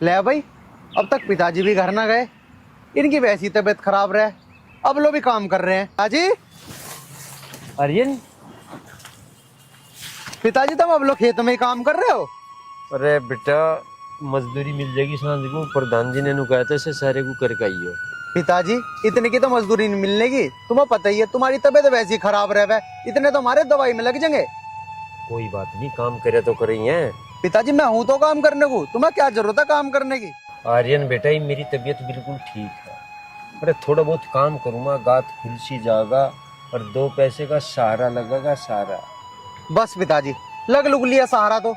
ले भाई, अब तक पिताजी भी घर ना गए। इनकी वैसी तबीयत खराब रहे, अब लोग भी काम कर रहे हैं। पिताजी, आर्यन। पिताजी तुम अब लोग खेत में ही काम कर रहे हो? अरे बेटा, मजदूरी मिल जाएगी सांझ को। प्रधान जी ने नु कहा था से सारे को करके आइयो। पिताजी, इतने की तो मजदूरी नहीं मिलने की। तुम्हें पता ही है तुम्हारी तबीयत वैसी खराब रहे, इतने तो हमारे दवाई में लग जाएंगे। कोई बात नहीं, काम करे तो करे ही हैं। पिताजी, मैं हूं तो काम करने को, तुम्हें क्या जरूरत है काम करने की? आर्यन बेटा, ये मेरी तबीयत बिल्कुल ठीक है। अरे थोड़ा बहुत काम करूंगा, गात खुलसी जाएगा और 2 पैसे का सहारा लगेगा सारा। बस पिताजी, लग लुग लिया सहारा तो।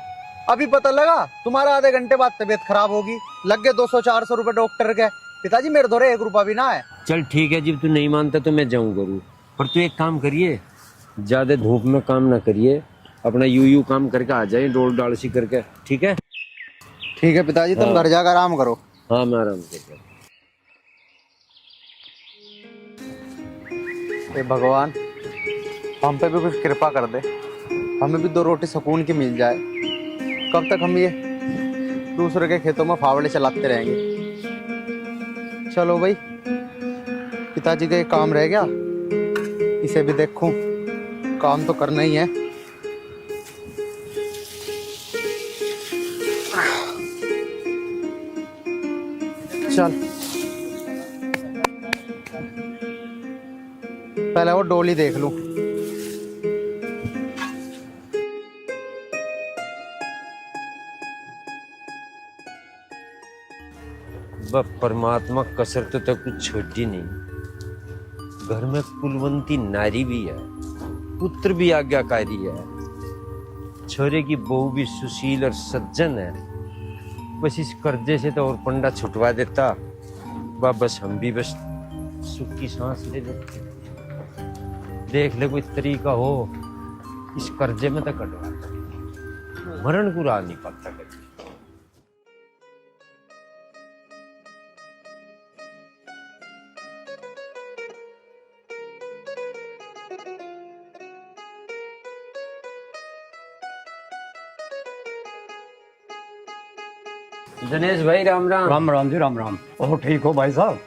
अभी पता लगा तुम्हारा आधे घंटे बाद तबीयत खराब होगी, लग गए 200-400 रुपए डॉक्टर के। पिताजी, मेरे धोरे 1 रुपया भी ना है। चल ठीक है, जब तू नहीं मानता तो मैं जाऊं करूँ। पर तू एक काम करिए, ज्यादा धूप में काम ना करिए, अपना यू काम करके आ जाए, डोल डाल सी करके। ठीक है? ठीक है पिताजी, तुम घर जाकर आराम करो। हाँ, मैं आराम करता हूँ। हे भगवान, हम पे भी कुछ कृपा कर दे, हमें भी 2 रोटी सुकून की मिल जाए। कब तक हम ये दूसरे के खेतों में फावड़े चलाते रहेंगे? चलो भाई, पिताजी का एक काम रह गया, इसे भी देखूं। काम तो करना ही है। चल, पहले वो डोली देख लूं। परमात्मा कसरत तो कुछ छोटी नहीं। घर में कुलवंती नारी भी है, पुत्र भी आज्ञाकारी है, छोरे की बहू भी सुशील और सज्जन है। बस इस कर्जे से तो और पंडा छुटवा देता, बस हम भी बस सुख की सांस ले लेते। देख ले कोई तरीका हो इस कर्जे में तो कटवा, मरण को राह नहीं पाता कभी। दिनेश भाई, राम राम। राम राम जी, राम राम। और ठीक हो भाई साहब?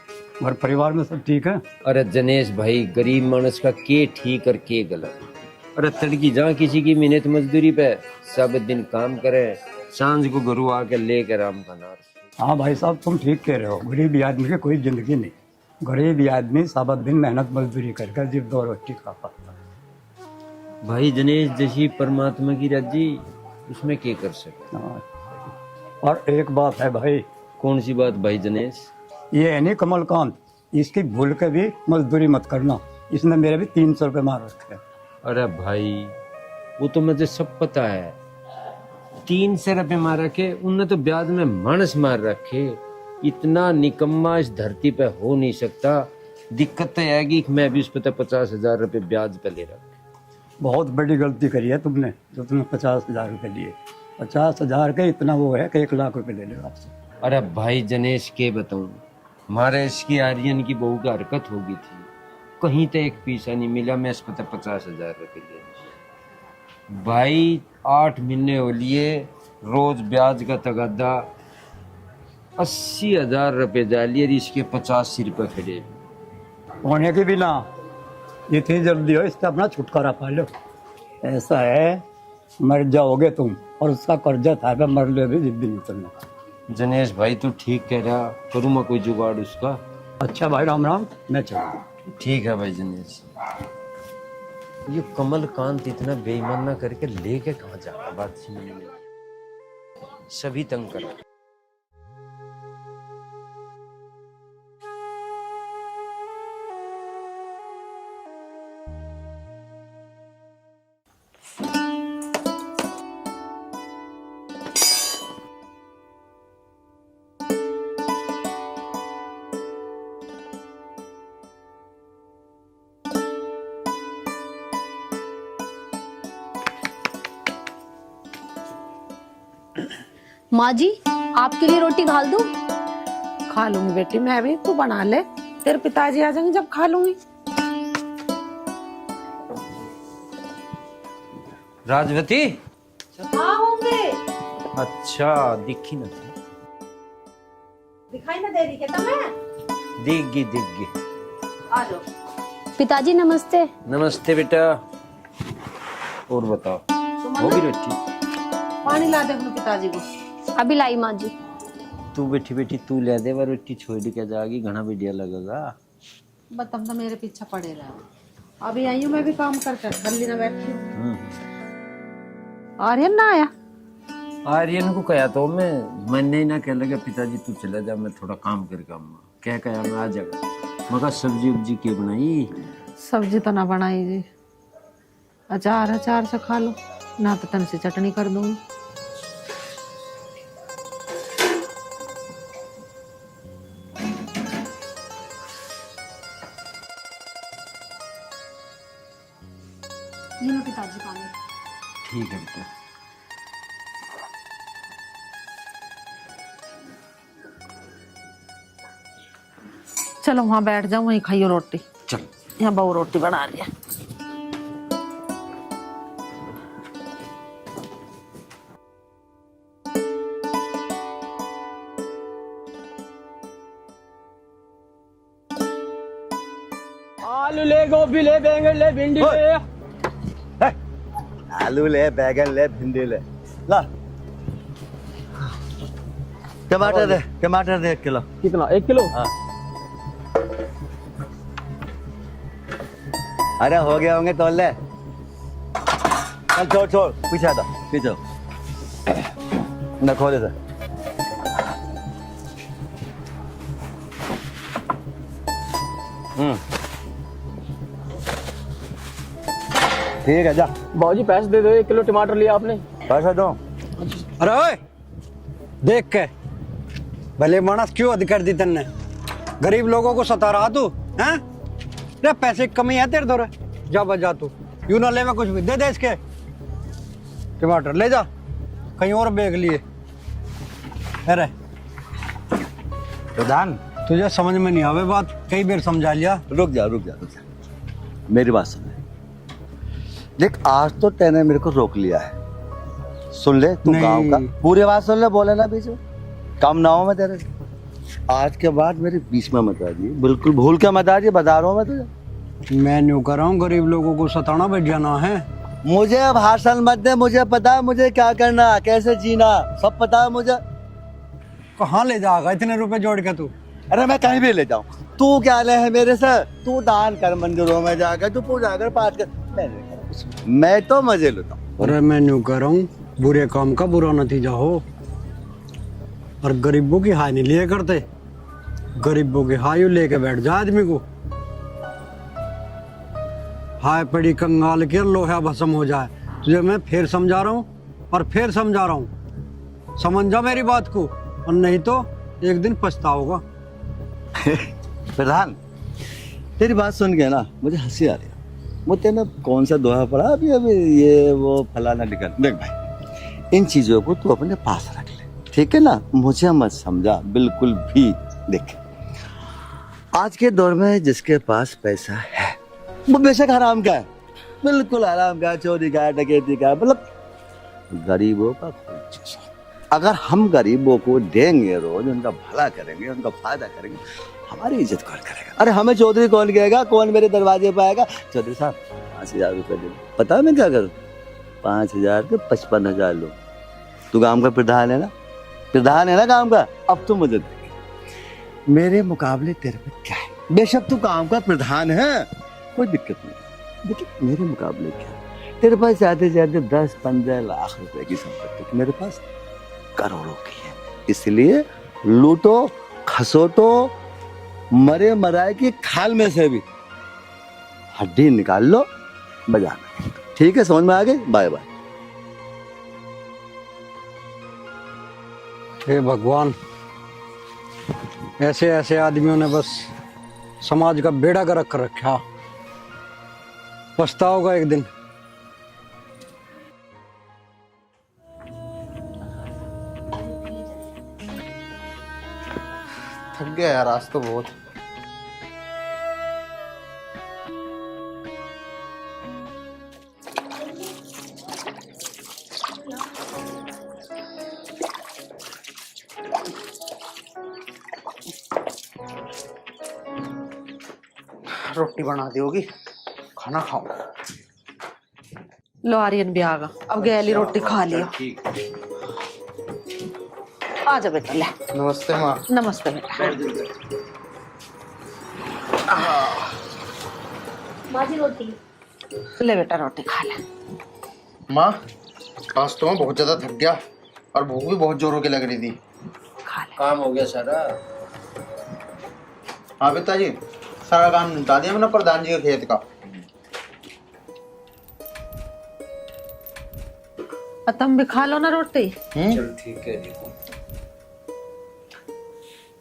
घर परिवार में सब ठीक है? अरे दिनेश भाई, गरीब मानस का के ठीक और के गलत। अरे तड़की जहाँ किसी की मेहनत मजदूरी पे सब दिन काम करे, सांझ को घरू आके लेकर राम का नार। हाँ भाई साहब, तुम ठीक कह रहे हो। गरीब आदमी की कोई जिंदगी नहीं। गरीब आदमी सारा दिन मेहनत मजदूरी करके जिब 2 रोटी खा पाता। भाई दिनेश, जैसी परमात्मा की राजी, उसमें क्या कर सकते। हाँ। और एक बात है भाई। कौन सी बात भाई दिनेश? ये है नहीं कमलकांत, इसकी भूल के भी मजदूरी मत करना। इसने मेरे भी 300 रुपये मार रखे। अरे भाई, वो तो मुझे सब पता है। 300 रुपये मार रखे, उनने तो ब्याज में मानस मार रखे। इतना निकम्मा इस धरती पे हो नहीं सकता। दिक्कत तो आएगी कि मैं भी उस पर 50,000 रुपये ब्याज पे ले रखा। बहुत बड़ी गलती करी है तुमने, जो तुमने 50,000 रुपये लिए। 50,000 के इतना वो है कि 1,00,000 रुपये ले लो आपसे। अरे भाई दिनेश, के बताऊं, हमारे इसकी आर्यन की बहू की हरकत हो गई थी, कहीं तो एक पैसा नहीं मिला। मैं इस पर 50,000 रुपये ले भाई। 8 महीने हो लिए, रोज ब्याज का तगादा 80,000 रुपये डालिए, इसके 85 रुपये खड़े होने की भी ना, जितनी जल्दी हो इससे अपना छुटकारा पा लो। ऐसा है, मर जाओगे तुम और उसका कर्जा था, मर ले भी जिद्दी नहीं करना। दिनेश भाई, तू ठीक कह रहा, करूँ मैं कोई जुगाड़ उसका। अच्छा भाई, राम राम, मैं चलूँ। ठीक है भाई दिनेश। ये कमलकांत इतना बेईमान ना करके लेके कहाँ जाता, बात सुनने में सभी तंग करा। माँ जी, आपके लिए रोटी घाल दूं? खा लूंगी बेटी, मैं भी। तू बना ले, तेरे पिताजी आ जाएंगे जब खा लूंगी। राजवती। हाँ होंगे। अच्छा, दिखी ना। दिखाई ना दे रही क्या तुम्हें? दिख गई। आ जाओ। पिताजी नमस्ते। नमस्ते बेटा। और बताओ, हो गई रोटी? पानी ला दे अपने पिताजी को। अभी लाई माँ जी। तू बैठी तू ले दे, वो रोटी छोड़ के जाएगी, घना बढ़िया लगेगा। बस तुम तो मेरे पीछे पड़े रहो। अभी आई हूँ मैं भी काम करके, गली में बैठी हूँ। आर्यन ना आया? आर्यन को कहा तो मैंने ही ना कह लगा पिताजी तू चला जा, मैं थोड़ा काम करके आऊंगा। क्या कहा मैं आ जाएगा। मगर सब्जी उब्जी के बनाई? सब्जी तो ना बनाई जी, अचार से खा लो, ना तो तन से चटनी कर दूंगी। ये लो पिताजी पानी। ठीक है बेटा। चलो वहां बैठ जाओ, वहीं खाइयो रोटी। चल। यहाँ बहू रोटी बना रही है। आलू ले, गोभी ले, बैंगन ले, भिंडी ले। आलू ले, बैगन ले, भिंडी ले, ला। टमाटर दे 1 किलो। कितना? 1 किलो? हाँ। अरे हो गया होंगे तोल ले। चल छोड़ पीछे आता, पीछे न खोले से। ठीक है जा। बाबूजी पैसे दे दो, 1 किलो टमाटर लिया आपने। पैसा दो। अरे ओए, देख के भले मानस क्यों हद कर दी तन्ने? गरीब लोगों को सता रहा तू हैं? रे पैसे की कमी है तेरे दौरे, जा बजा तू। यूं ना ले मैं कुछ भी, दे दे इसके टमाटर, ले जा कहीं और बेच लिए। अरे प्रधान तुझे समझ में नहीं आवे बात, कई बार समझा लिया। रुक जा मेरी बात सुन ले। देख आज तो तैने मेरे को रोक लिया है, सुन ले तू नहीं। गांव का पूरी बात सुन ले, बोले ना बीच में काम ना हो मैं तेरे से। आज के बाद मेरे बीच में मत आ जी, बिल्कुल भूल के मत आ जी, बता रहा हूँ मैं तुझे। मैं न्यू कर रहा हूँ, गरीब लोगों को सताना बैठ जाना है। मुझे अब भाषण मत दे, मुझे पता है मुझे क्या करना, कैसे जीना, सब पता है मुझे। कहाँ ले जाएगा इतने रुपए जोड़ के तू? अरे मैं कहीं भी ले जाऊं, तू क्या ले है मेरे से? तू दान कर मंदिरों में जाकर, तू पूजा कर, पाठ कर, मैं तो मजे लेता हूँ। अरे मैं न्यू कर रहा हूँ, बुरे काम का बुरा नतीजा हो। और गरीबों की हाय नहीं लिए करते, गरीबों की हाय लेके बैठ जा आदमी को। हाय पड़ी कंगाल के लोहा भस्म हो जाए। तुझे मैं फिर समझा रहा हूँ और फिर समझा रहा हूँ, समझ जा मेरी बात को, और नहीं तो एक दिन पछताओगा। प्रधान तेरी बात सुन के ना मुझे हंसी आ रही है। मुझे ना कौन सा दोहा पड़ा अभी ये वो फलाना निकल। देख भाई, इन चीजों को तू अपने पास रख ले, ठीक है ना? मुझे मत समझा बिल्कुल भी। देख आज के दौर में जिसके पास पैसा है वो बेशक हराम का है, बिल्कुल हराम का, चोरी का, डकैती का, मतलब गरीबों का कोई चीज। अगर हम गरीबों को देंगे, रोज उनका भला करेंगे, उनका फायदा करेंगे, हमारी इज्जत कौन करेगा? अरे हमें चौधरी कौन कहेगा? कौन मेरे दरवाजे पे आएगा, चौधरी साहब 5,000 रुपए दे। पता है मैं क्या करूँ? 5,000 के 55,000 लो। तू काम का प्रधान है ना, प्रधान है ना काम का, अब तू मुझे दे। मेरे मुकाबले तेरे पे क्या है? बेशक तू काम का प्रधान है, कोई दिक्कत नहीं, लेकिन मेरे मुकाबले क्या है? तेरे पास ज्यादा से ज्यादा 10-15 लाख रुपए की संपत्ति, मेरे पास करोड़ों की है। इसलिए लूटो खसोटो, मरे मराए की खाल में से भी हड्डी निकाल लो, बजाना। ठीक है, समझ में आ गई? Bye bye. हे भगवान, ऐसे ऐसे आदमियों ने बस समाज का बेड़ा गर्क कर रखा, पछताओगा एक दिन। थक गया यार आज तो बहुत। रोटी बना दी होगी, खाना खाऊंगा। लो आर्यन भी आ गया, अब गैली रोटी खा लियो। आ जा बेटा, ले। नमस्ते माँ। नमस्ते बेटा। माँ जी रोटी। ले बेटा रोटी खा ले। माँ आज तो मैं बहुत ज्यादा थक गया और भूख भी बहुत जोरों की लग रही थी। खा ले। काम हो गया सारा? हाँ पिताजी, सारा काम निपटा दिया मैंने प्रधान जी के खेत का। तुम भी खा लो ना रोटी। चल ठीक है देखो।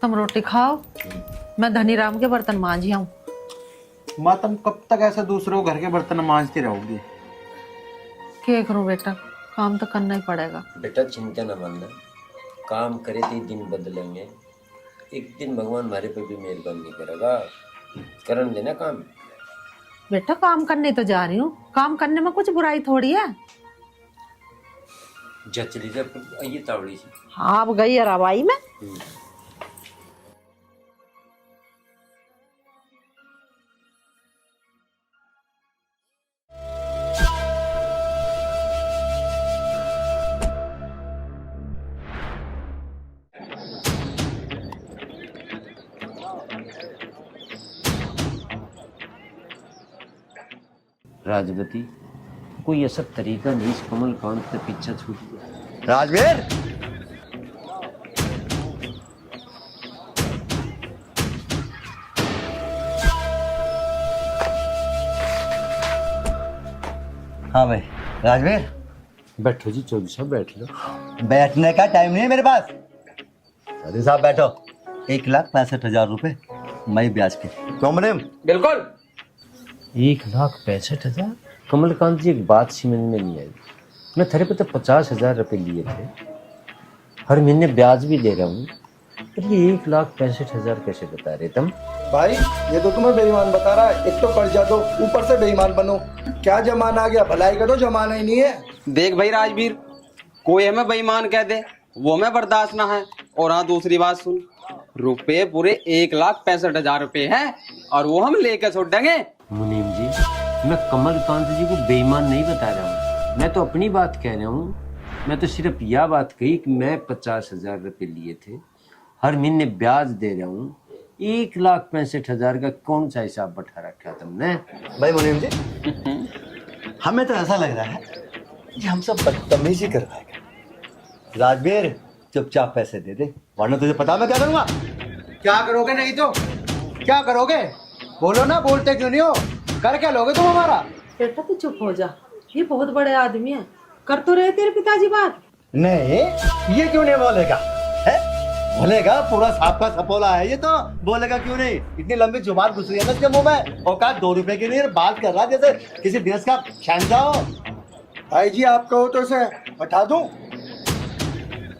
तुम रोटी खाओ, मैं धनीराम के बर्तन मांझी आऊं। माँ तुम कब तक ऐसे दूसरों को घर के बर्तन मांजती रहोगी? क्या करूं बेटा, काम तो करना ही पड़ेगा। बेटा चिंता न मानना, काम करे तो दिन बदलेंगे। एक दिन भगवान हमारे पे भी मेहरबानी करेगा। करन देना काम। बेटा काम करने तो जा रही हूँ, काम करने में कुछ बुराई थोड़ी है। जा चली जा, आइए तावड़ी से। हाँ अब गई है रवाई में। राजवती, कोई ऐसा तरीका नहीं इस कमल कांत का पीछा छूट गया। राजवीर, हाँ भाई राजवीर, बैठो जी चौधरी साहब, बैठ लो। बैठने का टाइम नहीं है मेरे पास। चौधरी साहब बैठो। 1,65,000 रुपए मई ब्याज के। क्यों मुनीम? बिल्कुल। 1,65,000? कमलकांत जी एक बात समझ में नहीं आई। मैं तेरे पे तो 50,000 रुपए लिए थे, हर महीने ब्याज भी दे रहा हूँ, पर ये 1,65,000 कैसे बता रहे तुम? भाई ये तो तुम्हें बेईमान बता रहा है। एक तो कर्जा दो, ऊपर से बेईमान बनो। क्या जमाना आ गया, भलाई का तो जमाना ही नहीं है। देख भाई राजवीर, कोई हमें बेईमान कह दे वो हमें बर्दाश्त ना है। और हाँ दूसरी बात सुन, रुपए पूरे 1,65,000 रुपए हैं और वो हम लेकर छोड़ देंगे। मुनीम जी, मैं कमलकांत जी को बेईमान नहीं बता रहा हूँ, मैं तो अपनी बात कह रहा हूँ। मैं तो सिर्फ यह बात कही कि मैं 50,000 रुपए लिए थे, हर महीने ब्याज दे रहा हूँ। 1,65,000 का कौन सा हिसाब बैठा रखा तुमने? भाई मुनीम जी, हमें तो ऐसा लग रहा है कि हम सब बदतमीजी करवाएगा। राजवीर चुपचाप पैसे दे दे, वरना तुझे पता मैं क्या करूंगा। क्या करोगे? नहीं तो क्या करोगे? बोलो ना, बोलते क्यों नहीं हो? कर क्या लोगे तुम हमारा? बेटा तू चुप हो जा, ये बहुत बड़े आदमी है। कर तो रहे तेरे पिताजी बात। नहीं, ये क्यों नहीं बोलेगा? है? बोलेगा, पूरा सांप का सपोला है ये तो। बोलेगा क्यों नहीं? इतनी लंबी जुबान घुस रही है ना इसके मुंह में। औकात 2 रुपए की नहीं, बात कर रहा जैसे किसी देश का शहंशाह हो। भाई जी आप कहो तो इसे हटा दूं।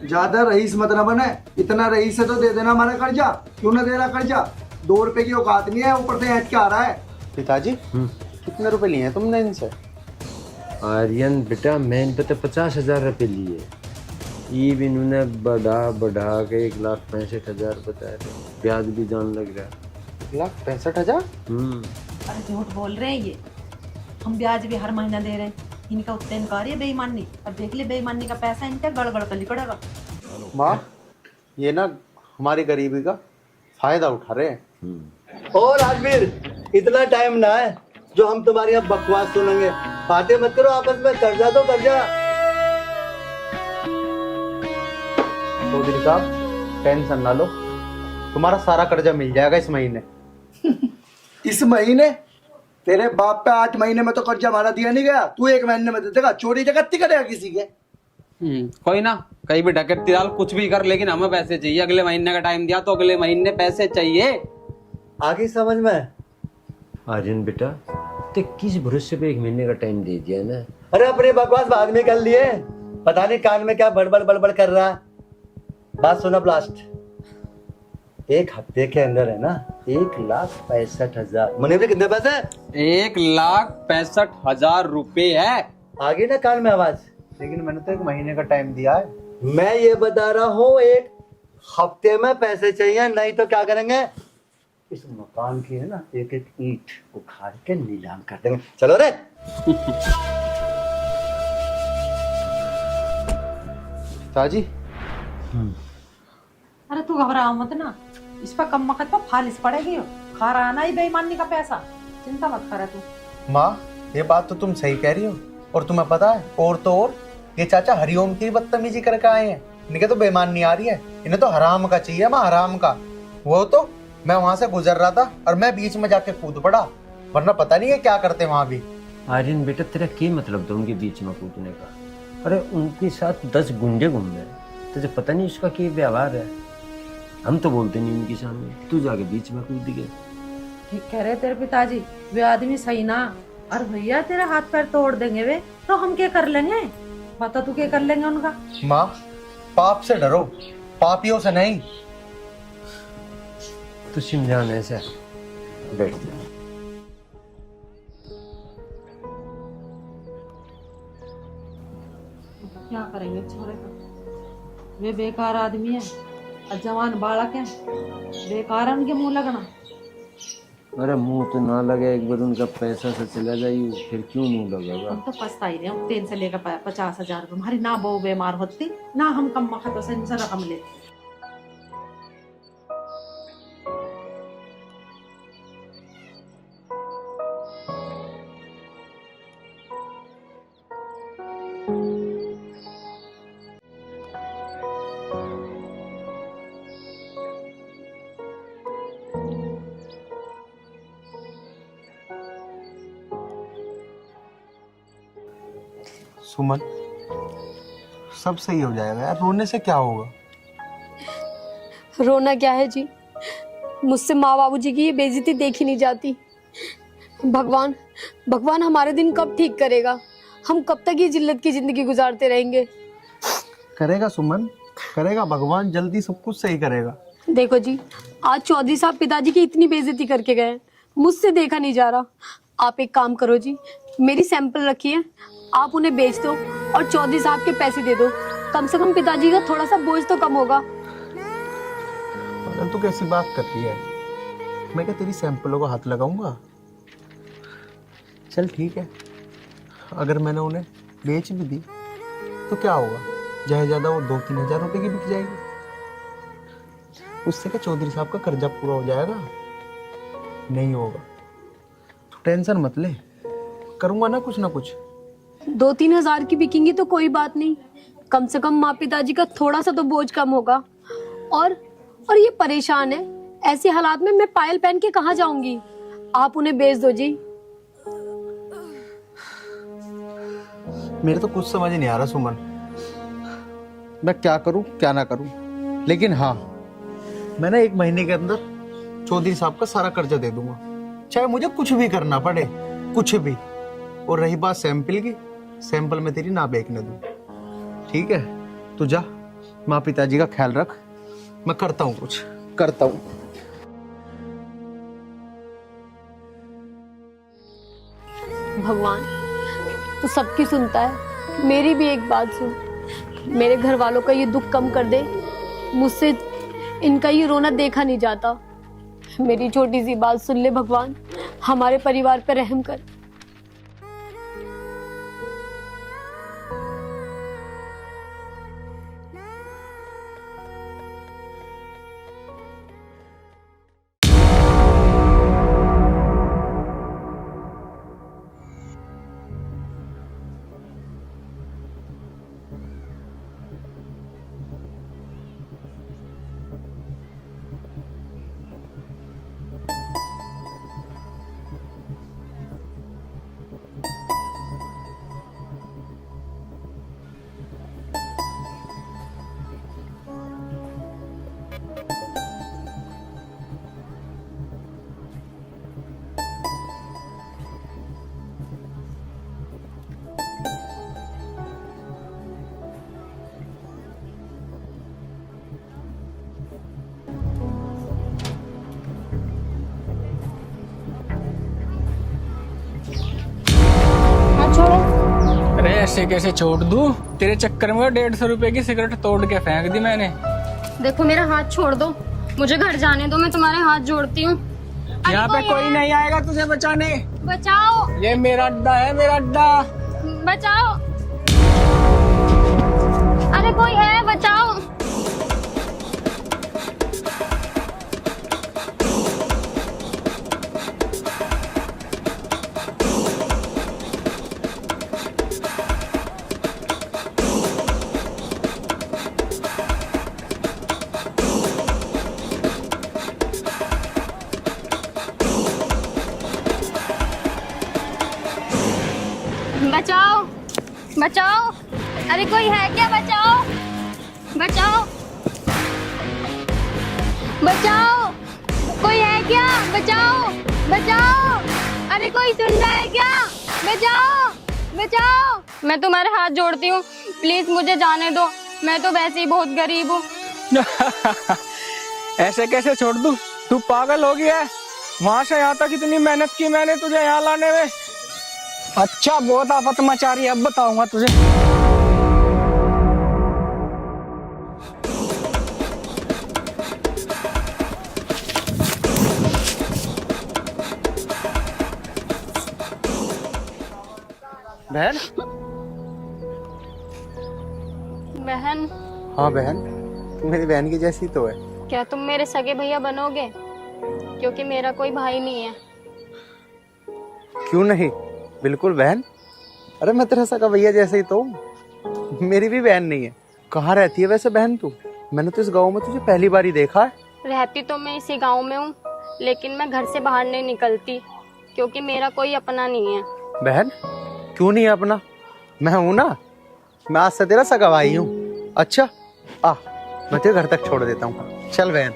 ज्यादा रईस मत न बने। इतना रईस है तो दे देना हमारा कर्जा। क्यों ना दे रहा कर्जा? 2 रुपए की औकात नहीं है, ऊपर से हट के आ रहा है। पिताजी कितने रुपए लिए हैं तुमने इनसे? आर्यन बेटा, मैं इन पे तो 50,000 रुपए लिए, ये भी इन्होंने बढ़ा के 1,65,000 बता रहे, ब्याज भी जान लग रहा है। 1,65,000? अरे झूठ बोल रहे हैं ये, हम ब्याज भी हर महीना दे रहे हैं। इनका उत्ते इनकार है बेईमानी। अब देख ले बेईमानी का पैसा इनका गड़गड़ कर लिकड़ेगा। माँ ये ना हमारी गरीबी का फायदा उठा रहे हैं। ओ राजवीर, इतना टाइम ना है जो हम तुम्हारी यहाँ बकवास सुनेंगे। बातें मत करो आपस में, कर्जा दो कर्जा। चौधरी साहब टेंशन ना लो, तुम्हारा सारा कर्जा मिल जाएगा इस महीने। इस महीने? तेरे बाप पे 8 महीने में तो कर्जा हमारा दिया नहीं गया। तू 1 महीने में दे देगा? चोरी जगत्ती करेगा किसी के? कोई ना, कहीं भी डकैती डाल, कुछ भी कर, लेकिन हमें पैसे चाहिए। अगले महीने का टाइम दिया तो अगले महीने पैसे चाहिए। आगे समझ में? आर्यन बेटा, तो किस भरोसे पे 1 महीने का टाइम दे दिया ना? अरे अपने बकवास बाद में कर लिए, पता नहीं कान में क्या बड़बड़ कर रहा है। बात सुना ब्लास्ट, 1 हफ्ते के अंदर है ना 1,65,000। मुनीम जी कितने पैसे? 1,65,000 रुपए है। आगे ना कान में आवाज। लेकिन मैंने तो 1 महीने का टाइम दिया है। मैं ये बता रहा हूँ 1 हफ्ते में पैसे चाहिए, नहीं तो क्या करेंगे? इस मकान की है ना एक एक ईंट उखाड़ के नीलाम कर देंगे। चलो रे। ताजी अरे तू घबराओ मत ना, इस पर कम वक्त पर फालिस पड़ेगी हो। खा रहा ना ही बेईमानी का पैसा, चिंता मत करे तू। माँ ये बात तो तुम सही कह रही हो, और तुम्हें पता है और तो और ये चाचा हरिओम की बदतमीजी करके आए हैं। इनके तो बेईमान नहीं आ रही है, इन्हें तो हराम का चाहिए माँ, हराम का। वो तो मैं वहां से गुजर रहा था और मैं बीच में जाके कूद पड़ा, वरना पता नहीं है क्या करते वहां भी। आर्यन बेटा तेरा क्या मतलब था उनके बीच में कूदने का? अरे उनके साथ 10 गुंडे घूम रहे, तुझे पता नहीं उसका क्या व्यवहार है। हम तो बोलते नहीं उनके सामने, तू जाके बीच में कूद गए। ठीक कह रहे तेरे पिताजी, वे आदमी सही ना। और भैया तेरे हाथ पैर तोड़ देंगे वे, तो हम क्या कर लेंगे? बता तू क्या कर लेंगे उनका? माँ पाप से डरो, पापियों से नहीं। तू समझाने से बैठ जा। क्या करेंगे छोरे को, वे बेकार आदमी है और जवान बालक है, बेकार है उनके मुंह लगना। अरे मुंह तो ना लगे, एक बार उनका पैसा से चला जाइए फिर क्यों मुंह लगेगा? हम तो पछता ही रहे हैं, 3 से लेकर 50,000 हमारी ना बहू बीमार होती ना हम कम वक्त से इनसे रकम लेते। सुमन सब सही हो जाएगा यार, रोने से क्या होगा? रोना क्या है जी, मुझसे माँ बाबूजी की ये बेइज्जती देखी नहीं जाती। भगवान भगवान हमारे दिन कब ठीक करेगा? हम कब तक ये जिल्लत की जिंदगी गुजारते रहेंगे? करेगा सुमन, करेगा, भगवान जल्दी सब कुछ सही करेगा। देखो जी, आज चौधरी साहब पिताजी की इतनी बेइज्जती करके गए, मुझसे देखा नहीं जा रहा। आप एक काम करो जी, मेरी सैंपल रखिए, आप उन्हें बेच दो और चौधरी साहब के पैसे दे दो। कम से कम पिताजी का थोड़ा सा बोझ तो कम होगा। तू कैसी बात करती है? मैं क्या तेरी सैंपलों को हाथ लगाऊंगा? चल ठीक है, अगर मैंने उन्हें बेच भी दी तो क्या होगा? ज्यादा वो 2-3 हजार रुपए की बिक जाएगी, उससे क्या चौधरी साहब का कर्जा पूरा हो जाएगा? नहीं होगा, तू टेंशन मत ले, करूंगा ना कुछ ना कुछ। 2-3 हजार की बिकेंगी तो कोई बात नहीं, कम से कम माँ पिताजी का थोड़ा सा तो बोझ कम होगा। और ये परेशान है, ऐसे हालात में मैं पायल पहन के कहाँ जाऊंगी? आप उन्हें बेच दो जी। मेरे तो कुछ समझ नहीं आ रहा सुमन, मैं क्या करूं क्या ना करूं। लेकिन हाँ, मैं ना 1 महीने के अंदर चौधरी साहब का सारा कर्जा दे दूंगा, चाहे मुझे कुछ भी करना पड़े, कुछ भी। और रही बात सैंपल की, सैंपल में तेरी ना बेचने दूं, ठीक है? तू जा, माँ पिताजी का ख्याल रख, मैं करता हूँ, कुछ करता हूँ। भगवान तू सबकी सुनता है, मेरी भी एक बात सुन। मेरे घर वालों का ये दुख कम कर दे, मुझसे इनका ये रोना देखा नहीं जाता। मेरी छोटी सी बात सुन ले भगवान, हमारे परिवार पर रहम कर। अरे ऐसे कैसे छोड़ दूं? तेरे चक्कर में 150 रुपए की सिगरेट तोड़ के फेंक दी मैंने। देखो मेरा हाथ छोड़ दो, मुझे घर जाने दो, मैं तुम्हारे हाथ जोड़ती हूँ। यहाँ पे कोई नहीं आएगा तुझे बचाने। बचाओ, ये मेरा अड्डा है, मेरा अड्डा। बचाओ, अरे कोई है, बचाओ। बचाओ, बचाओ, अरे कोई है क्या? बचाओ, बचाओ, बचाओ, कोई है क्या? बचाओ, बचाओ, अरे कोई सुन रहा है क्या? बचाओ, बचाओ। मैं तुम्हारे हाथ जोड़ती हूँ, प्लीज मुझे जाने दो, मैं तो वैसे ही बहुत गरीब हूँ। ऐसे कैसे छोड़ दूं? तू पागल हो गया है? वहां से यहाँ तक इतनी मेहनत की मैंने तुझे यहाँ लाने में। अच्छा, बहुत आफत मचा रही है, अब बताऊंगा तुझे। बहन। बहन, हाँ बहन, तू मेरी बहन की जैसी तो है। क्या तुम मेरे सगे भैया बनोगे? क्योंकि मेरा कोई भाई नहीं है। क्यों नहीं, बिल्कुल बहन। अरे मैं तेरा सगा भैया जैसे ही तो हूँ। मेरी भी बहन नहीं है। कहाँ रहती है वैसे बहन तू? मैंने तो इस गांव में तुझे पहली बार ही देखा है। रहती तो मैं इसी गांव में हूँ, लेकिन मैं घर से बाहर नहीं निकलती क्योंकि मेरा कोई अपना नहीं है। बहन, क्यों नहीं है अपना? मैं हूं ना, मैं आज से तेरा सगा भाई हूँ। अच्छा आ, मैं तेरे घर तक छोड़ देता हूँ। चल बहन।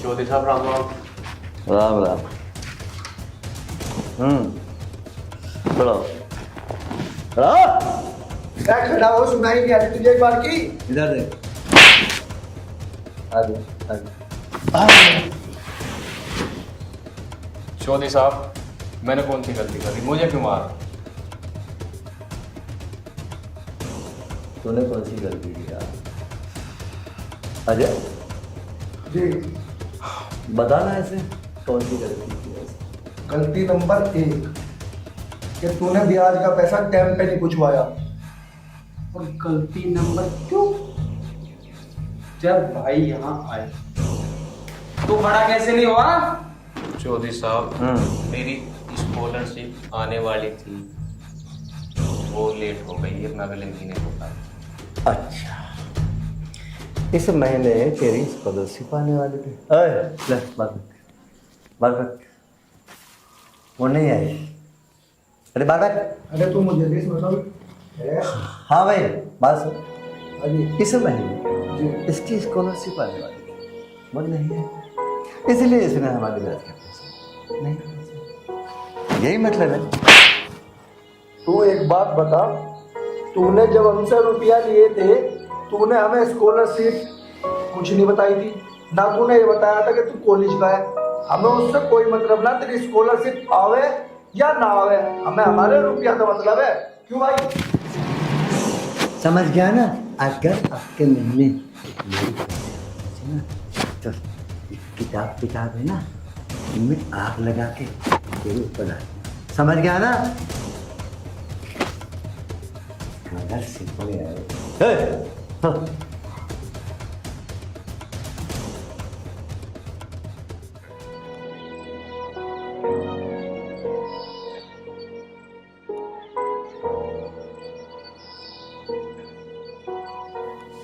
ज्योति साहब राम राम। राम राम। बोलो। क्या खड़ा हो, सुनाई नहीं आ रही तुझे एक बार की? इधर देख। आगे आगे। ज्योति साहब, मैंने कौन सी गलती करी? मुझे क्यों मारा? तूने कौन सी गलती किया? अजय जी, बताना ऐसे कौन सी गलती की है? गलती नंबर 1 कि तूने ब्याज का पैसा टाइम पे नहीं पूछवाया। और गलती नंबर 2, जब भाई यहाँ आए तो बड़ा कैसे नहीं हुआ? ज्योति साहब, मेरी स्कॉलरशिप आने वाली थी, वो लेट हो गई है, मैं अगले महीने को पाई। अच्छा, इस महीने तेरी स्कॉलरशिप आने वाली थी। अरे ले बात वो नहीं आई। अरे बात। अरे तू मुझे भी बताओ। हाँ भाई, बात सुन। अभी इस महीने इसकी स्कॉलरशिप आने वाली थी, वो नहीं है, इसलिए इसने हमारे ब्याज का पैसा नहीं। यही मतलब है। तू एक बात बता, तूने जब हमसे रुपया लिए थे, तूने हमें स्कॉलरशिप कुछ नहीं बताई थी, ना तूने ये बताया था कि तू कॉलेज का है। हमें उससे कोई मतलब ना, तेरी स्कॉलरशिप आवे या ना आवे, हमें हमारे रुपया का मतलब है। क्यों भाई? समझ गया ना? अगर आपके महीने मेरी ना, तो किताब है ना, इनमें आग लगा के तेरे ऊपर डाल। समझ गया ना? अगर सिंपल है।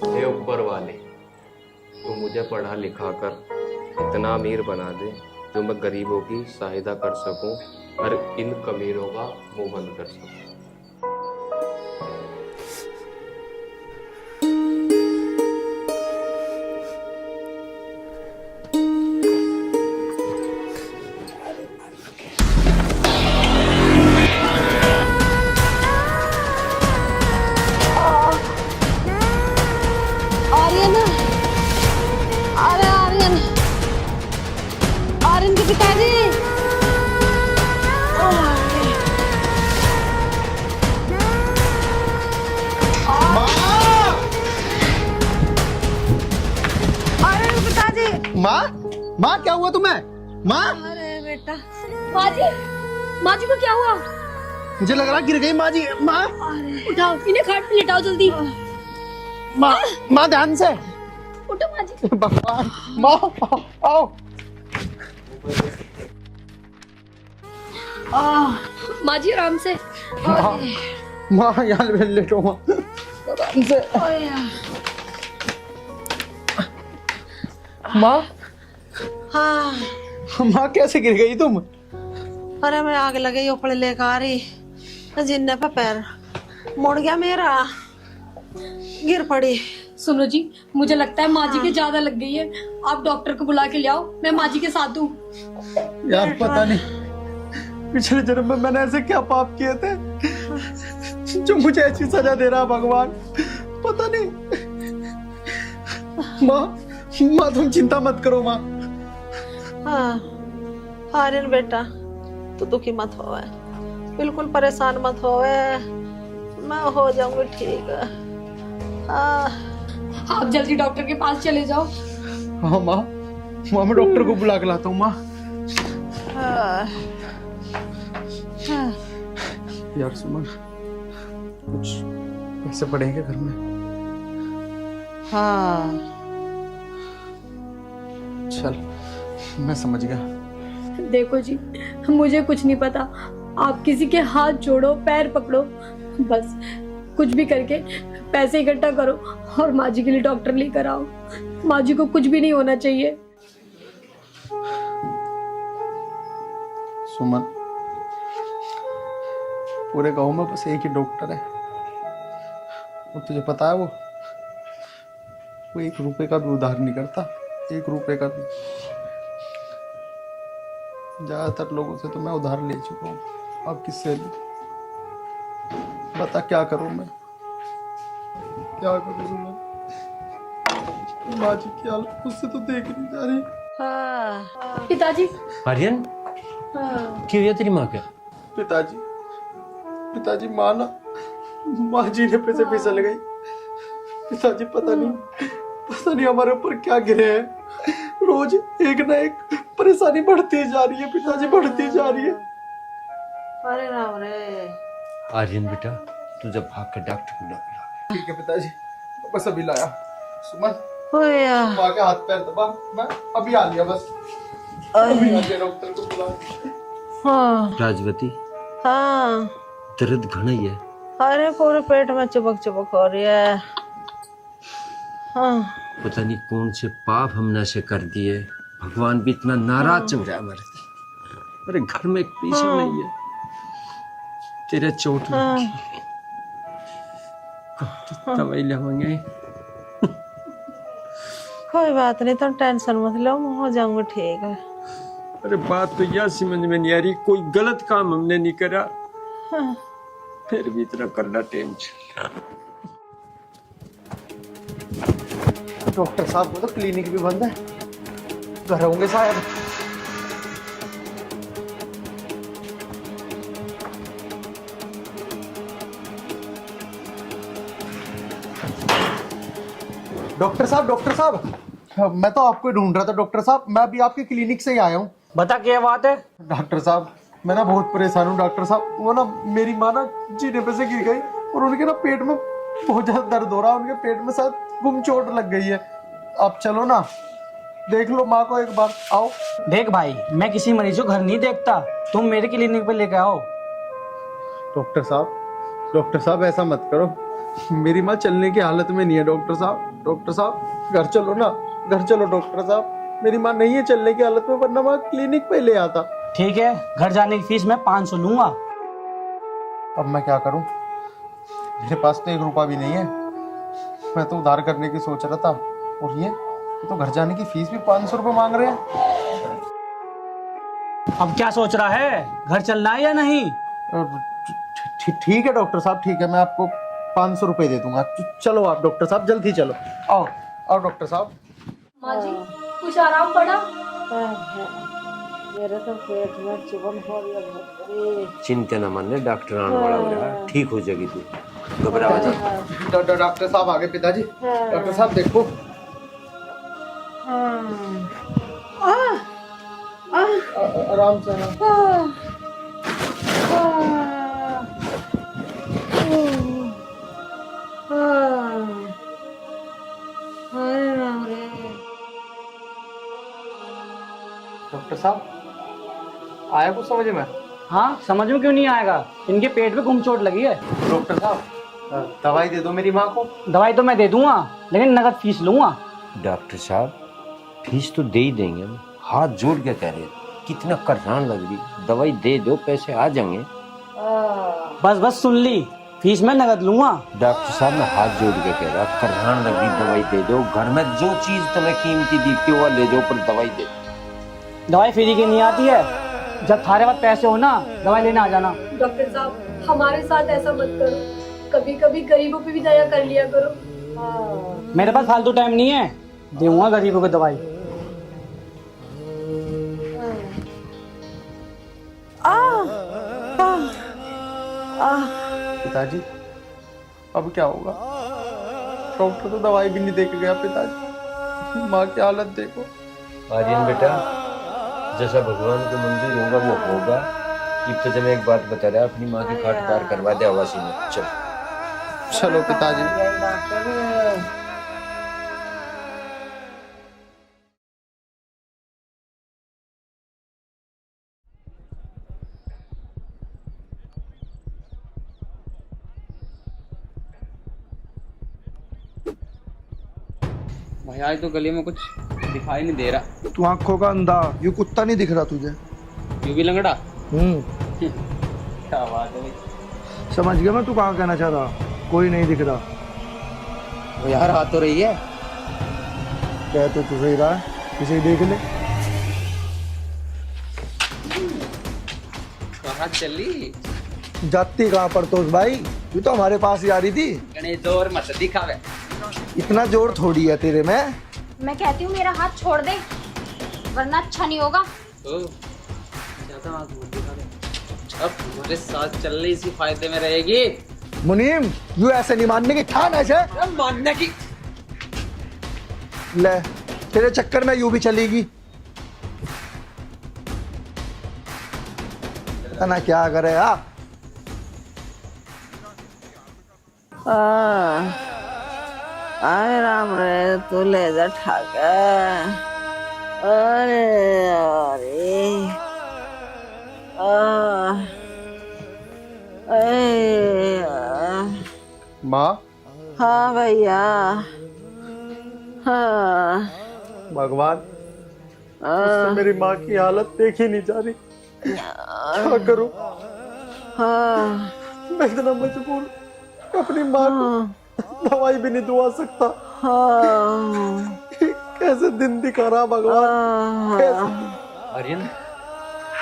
हे ऊपर वाले, तो मुझे पढ़ा लिखा कर इतना अमीर बना दे जो मैं गरीबों की सहायता कर सकूं और इन कमीरों का मुंह बंद कर सकूं। आर्यन, अरे आर्यन, आर्यन के पिताजी। अरे पिताजी। माँ माँ क्या हुआ तुम्हें? माँ अरे बेटा। माँ जी को क्या हुआ? मुझे लग रहा गिर गई माँ जी। माँ उठाओ, इन्हें खाट पे लिटाओ जल्दी। माँ माँ ध्यान से। उठो माँ जी। भगवान माँ आओ। माँ जी आराम से। माँ यहाँ लेटो माँ आराम से। माँ हाँ। माँ कैसे गिर गई तुम? अरे मैं आग लगे ऊपर लेकर आ रही, जिन्ने पे पैर मुड़ गया मेरा, गिर पड़ी। सुनो जी, मुझे लगता है माँ जी के ज्यादा लग गई है। आप डॉक्टर को बुला के ले आओ, मैं माँ जी के साथ हूँ। यार पता नहीं पिछले जन्म में मैंने ऐसे क्या पाप किए थे जो मुझे ऐसी सजा दे रहा भगवान, पता नहीं। माँ तुम चिंता मत करो माँ। हाँ आर्यन बेटा, तू दुखी मत होवे, बिल्कुल परेशान मत होवे, मैं हो जाऊंगी ठीक। आप जल्दी डॉक्टर के पास चले जाओ। हाँ माँ मैं डॉक्टर को बुला के लाता हूँ माँ। यार सुमन, कुछ पैसे पड़ेंगे घर में? हाँ चल मैं समझ गया। देखो जी, मुझे कुछ नहीं पता, आप किसी के हाथ जोड़ो, पैर पकड़ो, बस कुछ भी करके पैसे इकट्ठा करो और माँ जी के लिए डॉक्टर लेकर आओ। माँ जी को कुछ भी नहीं होना चाहिए। सुमन, पूरे गांव में बस एक ही डॉक्टर है, और तुझे पता है वो 1 रुपए का भी उधार नहीं करता, 1 रुपए का भी। ज्यादातर लोगों से तो मैं उधार ले चुका हूँ, अब किससे लूं? बता क्या करूं मैं, क्या करूं सुमन? माँ जी की हालत मुझसे तो देख नहीं जा रही। पिताजी। आर्यन क्यों हुआ तेरी माँ क्या? पिताजी माँ जी ने पैसे फिसल गई। पिताजी पता नहीं हमारे ऊपर क्या गिरे हैं, रोज एक ना एक परेशानी बढ़ती जा रही है पिताजी, बढ़ती जा रही है। अरे राम रे। आर्यन बेटा, तू जब भाग कर डॉक्टर को बुला। ठीक है पिताजी, बस अभी लाया। सुमन होया। माँ के हाथ पैर दबा, मैं अभी आ लिया बस। अभी आ गया डॉक्टर को बुला। हाँ राजवती, हाँ। दर्द घना ही है। अरे पूरे पेट में चुबक हो रही है। हाँ। पता नहीं कौन से पाप हमने से कर दिए, भगवान भी इतना नाराज चल रहा है हमारे से। अरे घर में एक पैसा नहीं है, तेरे चोट लगी। दवाई लेवाएंगे। कोई बात नहीं, तुम टेंशन मत लो, मैं हो जाऊंगा ठीक है। अरे बात तो यह समझ में नहीं आ रही, कोई गलत काम हमने नहीं करा, हाँ। फिर भी इतना करना टेंशन। डॉक्टर साहब को तो क्लिनिक भी बंद है, घर होंगे शायद। डॉक्टर साहब मैं तो आपको ही ढूंढ रहा था डॉक्टर साहब, मैं अभी आपके क्लिनिक से ही आया हूँ। बता क्या बात है? डॉक्टर साहब मैं ना बहुत परेशान हूँ डॉक्टर साहब, वो ना मेरी माँ ना जीने पे से गिर गई और उनके ना पेट में बहुत ज्यादा दर्द हो रहा है, उनके पेट में शायद गुम चोट लग गई है। आप चलो ना, देख लो माँ को एक बार, आओ। देख भाई, मैं किसी मरीज को घर नहीं देखता, तुम मेरे क्लिनिक पे लेके आओ। डॉक्टर साहब ऐसा मत करो, मेरी माँ चलने की हालत में नहीं है। डॉक्टर साहब घर चलो ना, घर चलो डॉक्टर साहब, मेरी माँ नहीं है चलने की हालत में, वरना मैं क्लिनिक पे ले आता। ठीक है, घर जाने की फीस मैं 500 लूंगा। अब मैं क्या करूं, मेरे पास तो 1 रुपया भी नहीं है, मैं तो उधार करने की सोच रहा था, और ये तो घर जाने की फीस भी 500 रुपये मांग रहे हैं। अब क्या सोच रहा है, घर चलना है या नहीं? ठीक है डॉक्टर साहब, ठीक है, मैं आपको 500 रुपये दे दूंगा। चलो आप डॉक्टर साहब, जल्दी चलो, आओ डॉक्टर साहब। माँ जी कुछ आराम पड़ा? मेरे तो पेट में चुभन हो रही है भाई। चिंता न मानने, डॉक्टर आने वाला हो रहा है, ठीक हो जाएगी तू, घबरा मत। डॉक्टर साहब आ गए पिताजी। डॉक्टर साहब देखो। आराम से आराम। डॉक्टर साहब आया कुछ समझ में? हाँ, समझ में क्यों नहीं आएगा? इनके पेट में घुमचोट लगी है। डॉक्टर साहब दवाई दे दो मेरी माँ को। दवाई तो मैं दे दूंगा, लेकिन नगद फीस लूंगा। डॉक्टर साहब फीस तो दे ही देंगे हम, हाथ जोड़ के कह रहे, कितना करसान लग रही, दवाई दे दो, पैसे आ जाएंगे। बस बस सुन ली, फीस मैं नगद लूंगा। डॉक्टर साहब मैं हाथ जोड़ के कह रहा, करसान लग रही, दवाई दे दो, घर में जो चीज तुम्हें कीमती दिखती हो ले जाओ, पर दवाई दे। दवाई फ्री की नहीं आती है, जब थारे पास पैसे हो ना दवाई लेने आ जाना। डॉक्टर साहब हमारे साथ ऐसा मत करो, कभी कभी गरीबों पे भी दया कर लिया करो। मेरे पास फालतू टाइम नहीं है, दूंगा गरीबों को दवाई। पिताजी अब क्या होगा? डॉक्टर तो दवाई भी नहीं दे के गया पिताजी। माँ की हालत देखो। आर्यन बेटा, जैसा भगवान के मंदिर होगा वो होगा। अब तो जब एक बात बता रहा, अपनी माँ की खाट पार करवा दे हवासी में। चल चलो पिताजी। भाई आज तो गली में कुछ दिखाई नहीं दे रहा। तू आंखों का अंधा, ये कुत्ता नहीं दिख रहा तुझे? यू भी लंगड़ा। क्या बात है भाई। समझ गया मैं तू कहाँ कहना चाह रहा। कोई नहीं दिख रहा। वो यार आ तो रही है। कह तो तू सही रहा है, किसी देख ले। कहाँ चली? जाती कहाँ पर तो भाई, तू तो हमारे पास ही आ रही थी। गणेश जोर मत दिखावे। इतना जोर थोड़ी है तेरे में। मैं कहती हूँ मेरा हाथ छोड़ दे, वरना अच्छा नहीं होगा। ज्यादा आवाज मत दिखावे। अब तुम्हारे साथ चल रही इसी फायदे में रहेगी। मुनीम, यू ऐसे नहीं मानने की ठान ऐसे। मानने की ले, तेरे चक्कर में यू भी चलेगी। ना क्या करे आप। आए राम रे, तू ले जा ठाके। अरे अरे माँ। हाँ भैया। हाँ भगवान, उससे मेरी माँ की हालत देखी नहीं जा रही। क्या करूं? हाँ मैं इतना मजबूर, अपनी माँ को दवाई भी नहीं दुआ सकता। हाँ कैसे दिन दिखा रहा भगवान। कैसे? आर्यन,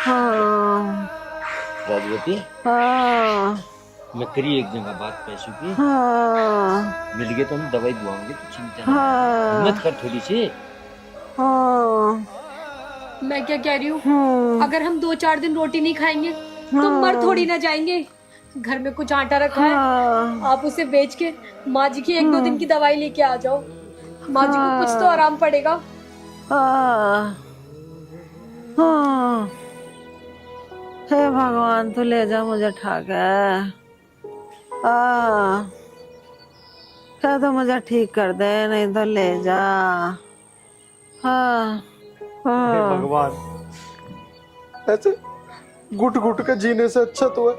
हाँ राजवती, हाँ मैं करी एक जगह बात पैसों की, हाँ मिल गए तो हम दवाई दुआएंगे, तो चिंता हाँ। मत कर थोड़ी सी। हाँ मैं क्या कह रही हूँ, अगर हम 2-4 दिन रोटी नहीं खाएंगे तो मर थोड़ी ना जाएंगे। घर में कुछ आटा रखा है, आप उसे बेच के माँ जी की 1-2 दिन की दवाई लेके आ जाओ। माँ जी को कुछ तो आराम पड़ेगा। हे भगवान, तू ले जा मुझे ठाके। क्या तो मुझे ठीक कर दे, नहीं तो ले जा। हे भगवान, ऐसे घुट घुट के जीने से अच्छा तो है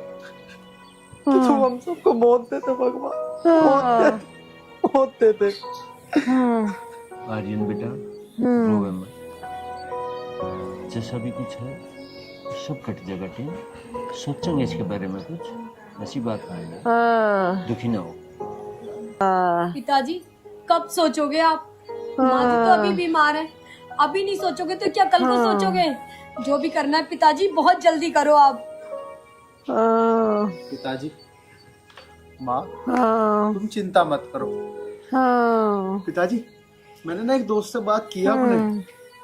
कि तू हम सबको मौत देते भगवान। मौत देते। आर्यन बेटा, रोवे मत, जैसा भी कुछ है सब कट जाएगा। ठीक, सोचेंगे इसके बारे में कुछ, ऐसी बात नहीं है, दुखी ना हो। पिताजी कब सोचोगे आप? माँ जी तो अभी बीमार है, अभी नहीं सोचोगे तो क्या कल को सोचोगे? जो भी करना है पिताजी बहुत जल्दी करो आप। पिताजी, माँ, तुम चिंता मत करो। पिताजी, मैंने ना एक दोस्त से बात की अपने,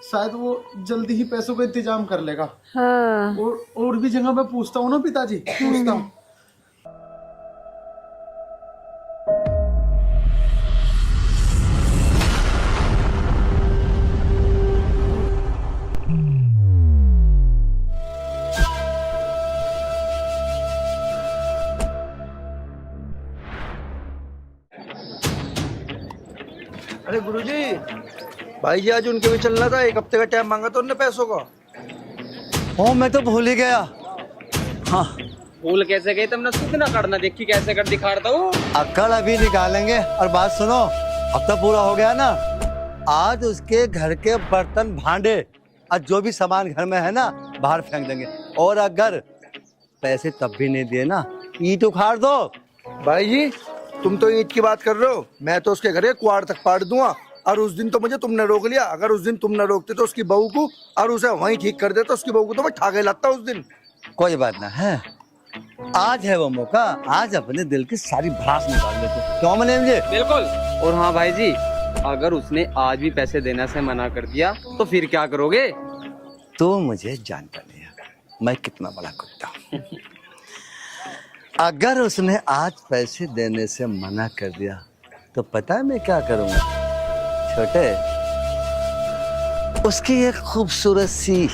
शायद वो जल्दी ही पैसों का इंतजाम कर लेगा। हाँ और भी जगह मैं पूछता हूँ ना पिताजी, पूछता हूँ। अरे गुरुजी, भाई जी आज उनके भी चलना था, 1 हफ्ते का टाइम मांगा था उनने पैसों का। ओ मैं तो भूल ही गया। हाँ भूल कैसे गए तुमने? खुद ना करना, देखी कैसे कर दिखा रहा हूँ। अक्कड़ अभी निकालेंगे। और बात सुनो, हफ्ता पूरा हो गया ना, आज उसके घर के बर्तन भांडे और जो भी सामान घर में है ना बाहर फेंक देंगे। और अगर पैसे तब भी नहीं दिए ना, ईंट उखाड़ दो। भाई जी तुम तो ईंट की बात कर रहे हो, मैं तो उसके घर के कुआर तक पाड़ दूंगा। और उस दिन तो मुझे तुमने रोक लिया, अगर उस दिन तुम न रोकते तो उसकी बहू को और उसे वहीं ठीक कर देता, उसकी बहू को तो मैं ठाके लाता उस दिन। कोई बात ना है, आज है वो मौका, आज अपने दिल की सारी भड़ास निकाल लेते। क्यों मने मुझे? बिल्कुल। और हाँ भाई जी, अगर उसने आज भी पैसे देने से मना कर दिया तो फिर क्या करोगे? तो मुझे जानता नहीं है मैं कितना बड़ा कुत्ता हूं। अगर उसने आज पैसे देने से मना कर दिया तो पता है मैं क्या करूंगा? छोटे, उसकी एक खूबसूरत सी,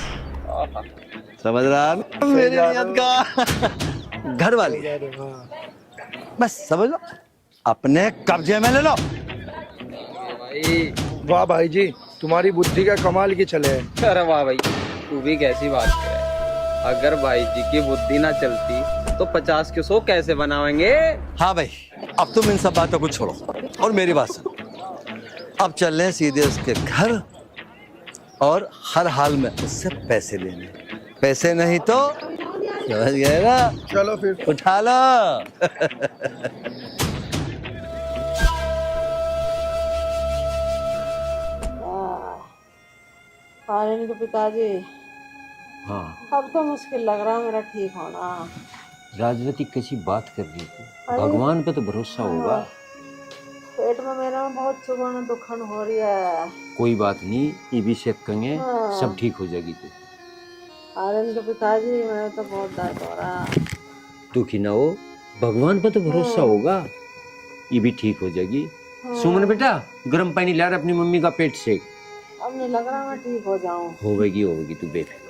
समझ रहा ना, मेरी नियत का घर वाली है, बस समझ लो, अपने कब्जे में ले लो। भाई वाह भाई जी, तुम्हारी बुद्धि का कमाल की चले है। अरे वाह भाई, तू भी कैसी बात करे। अगर भाई जी की बुद्धि ना चलती तो 50 के 100 कैसे बनाएंगे? हाँ भाई, अब तुम इन सब बातों को छोड़ो और मेरी बात सुनो। अब चलने सीधे उसके घर और हर हाल में उससे पैसे लेने। पैसे नहीं तो समझ गए ना? चलो फिर उठा लो। आर्यन के पिताजी, हाँ अब तो मुश्किल लग रहा है मेरा ठीक होना। राजवती कैसी बात कर रही थी? भगवान पे तो भरोसा होगा। पेट में मेरा बहुत चुभन दुखन हो रही है। कोई बात नहीं, ये भी चेक करेंगे, सब ठीक हो जाएगी। तू आर्यन के पिताजी, मेरा तो बहुत दर्द हो रहा। दुखी ना हो, भगवान पे तो भरोसा होगा, ये भी ठीक हो जाएगी। सुमन बेटा, गर्म पानी ला रहा अपनी मम्मी का पेट सेक। अब नहीं लग रहा मैं ठीक हो जाऊं। होगी तू बेफिक्र।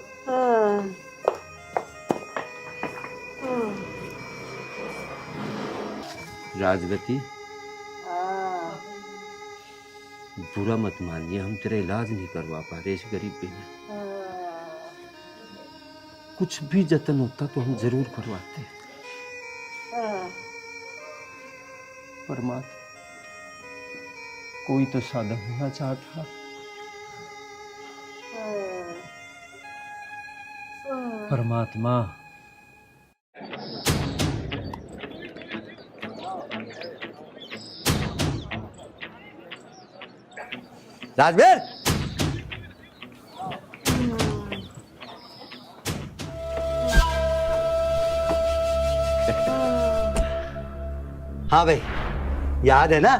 राजवती, बुरा मत मानिए, हम तेरा इलाज नहीं करवा पा रहे इस गरीब पे में। कुछ भी जतन होता तो हम जरूर करवाते। परमात्मा, कोई तो साधन होना चाहता। परमात्मा, राजवीर, हाँ भाई, याद है ना?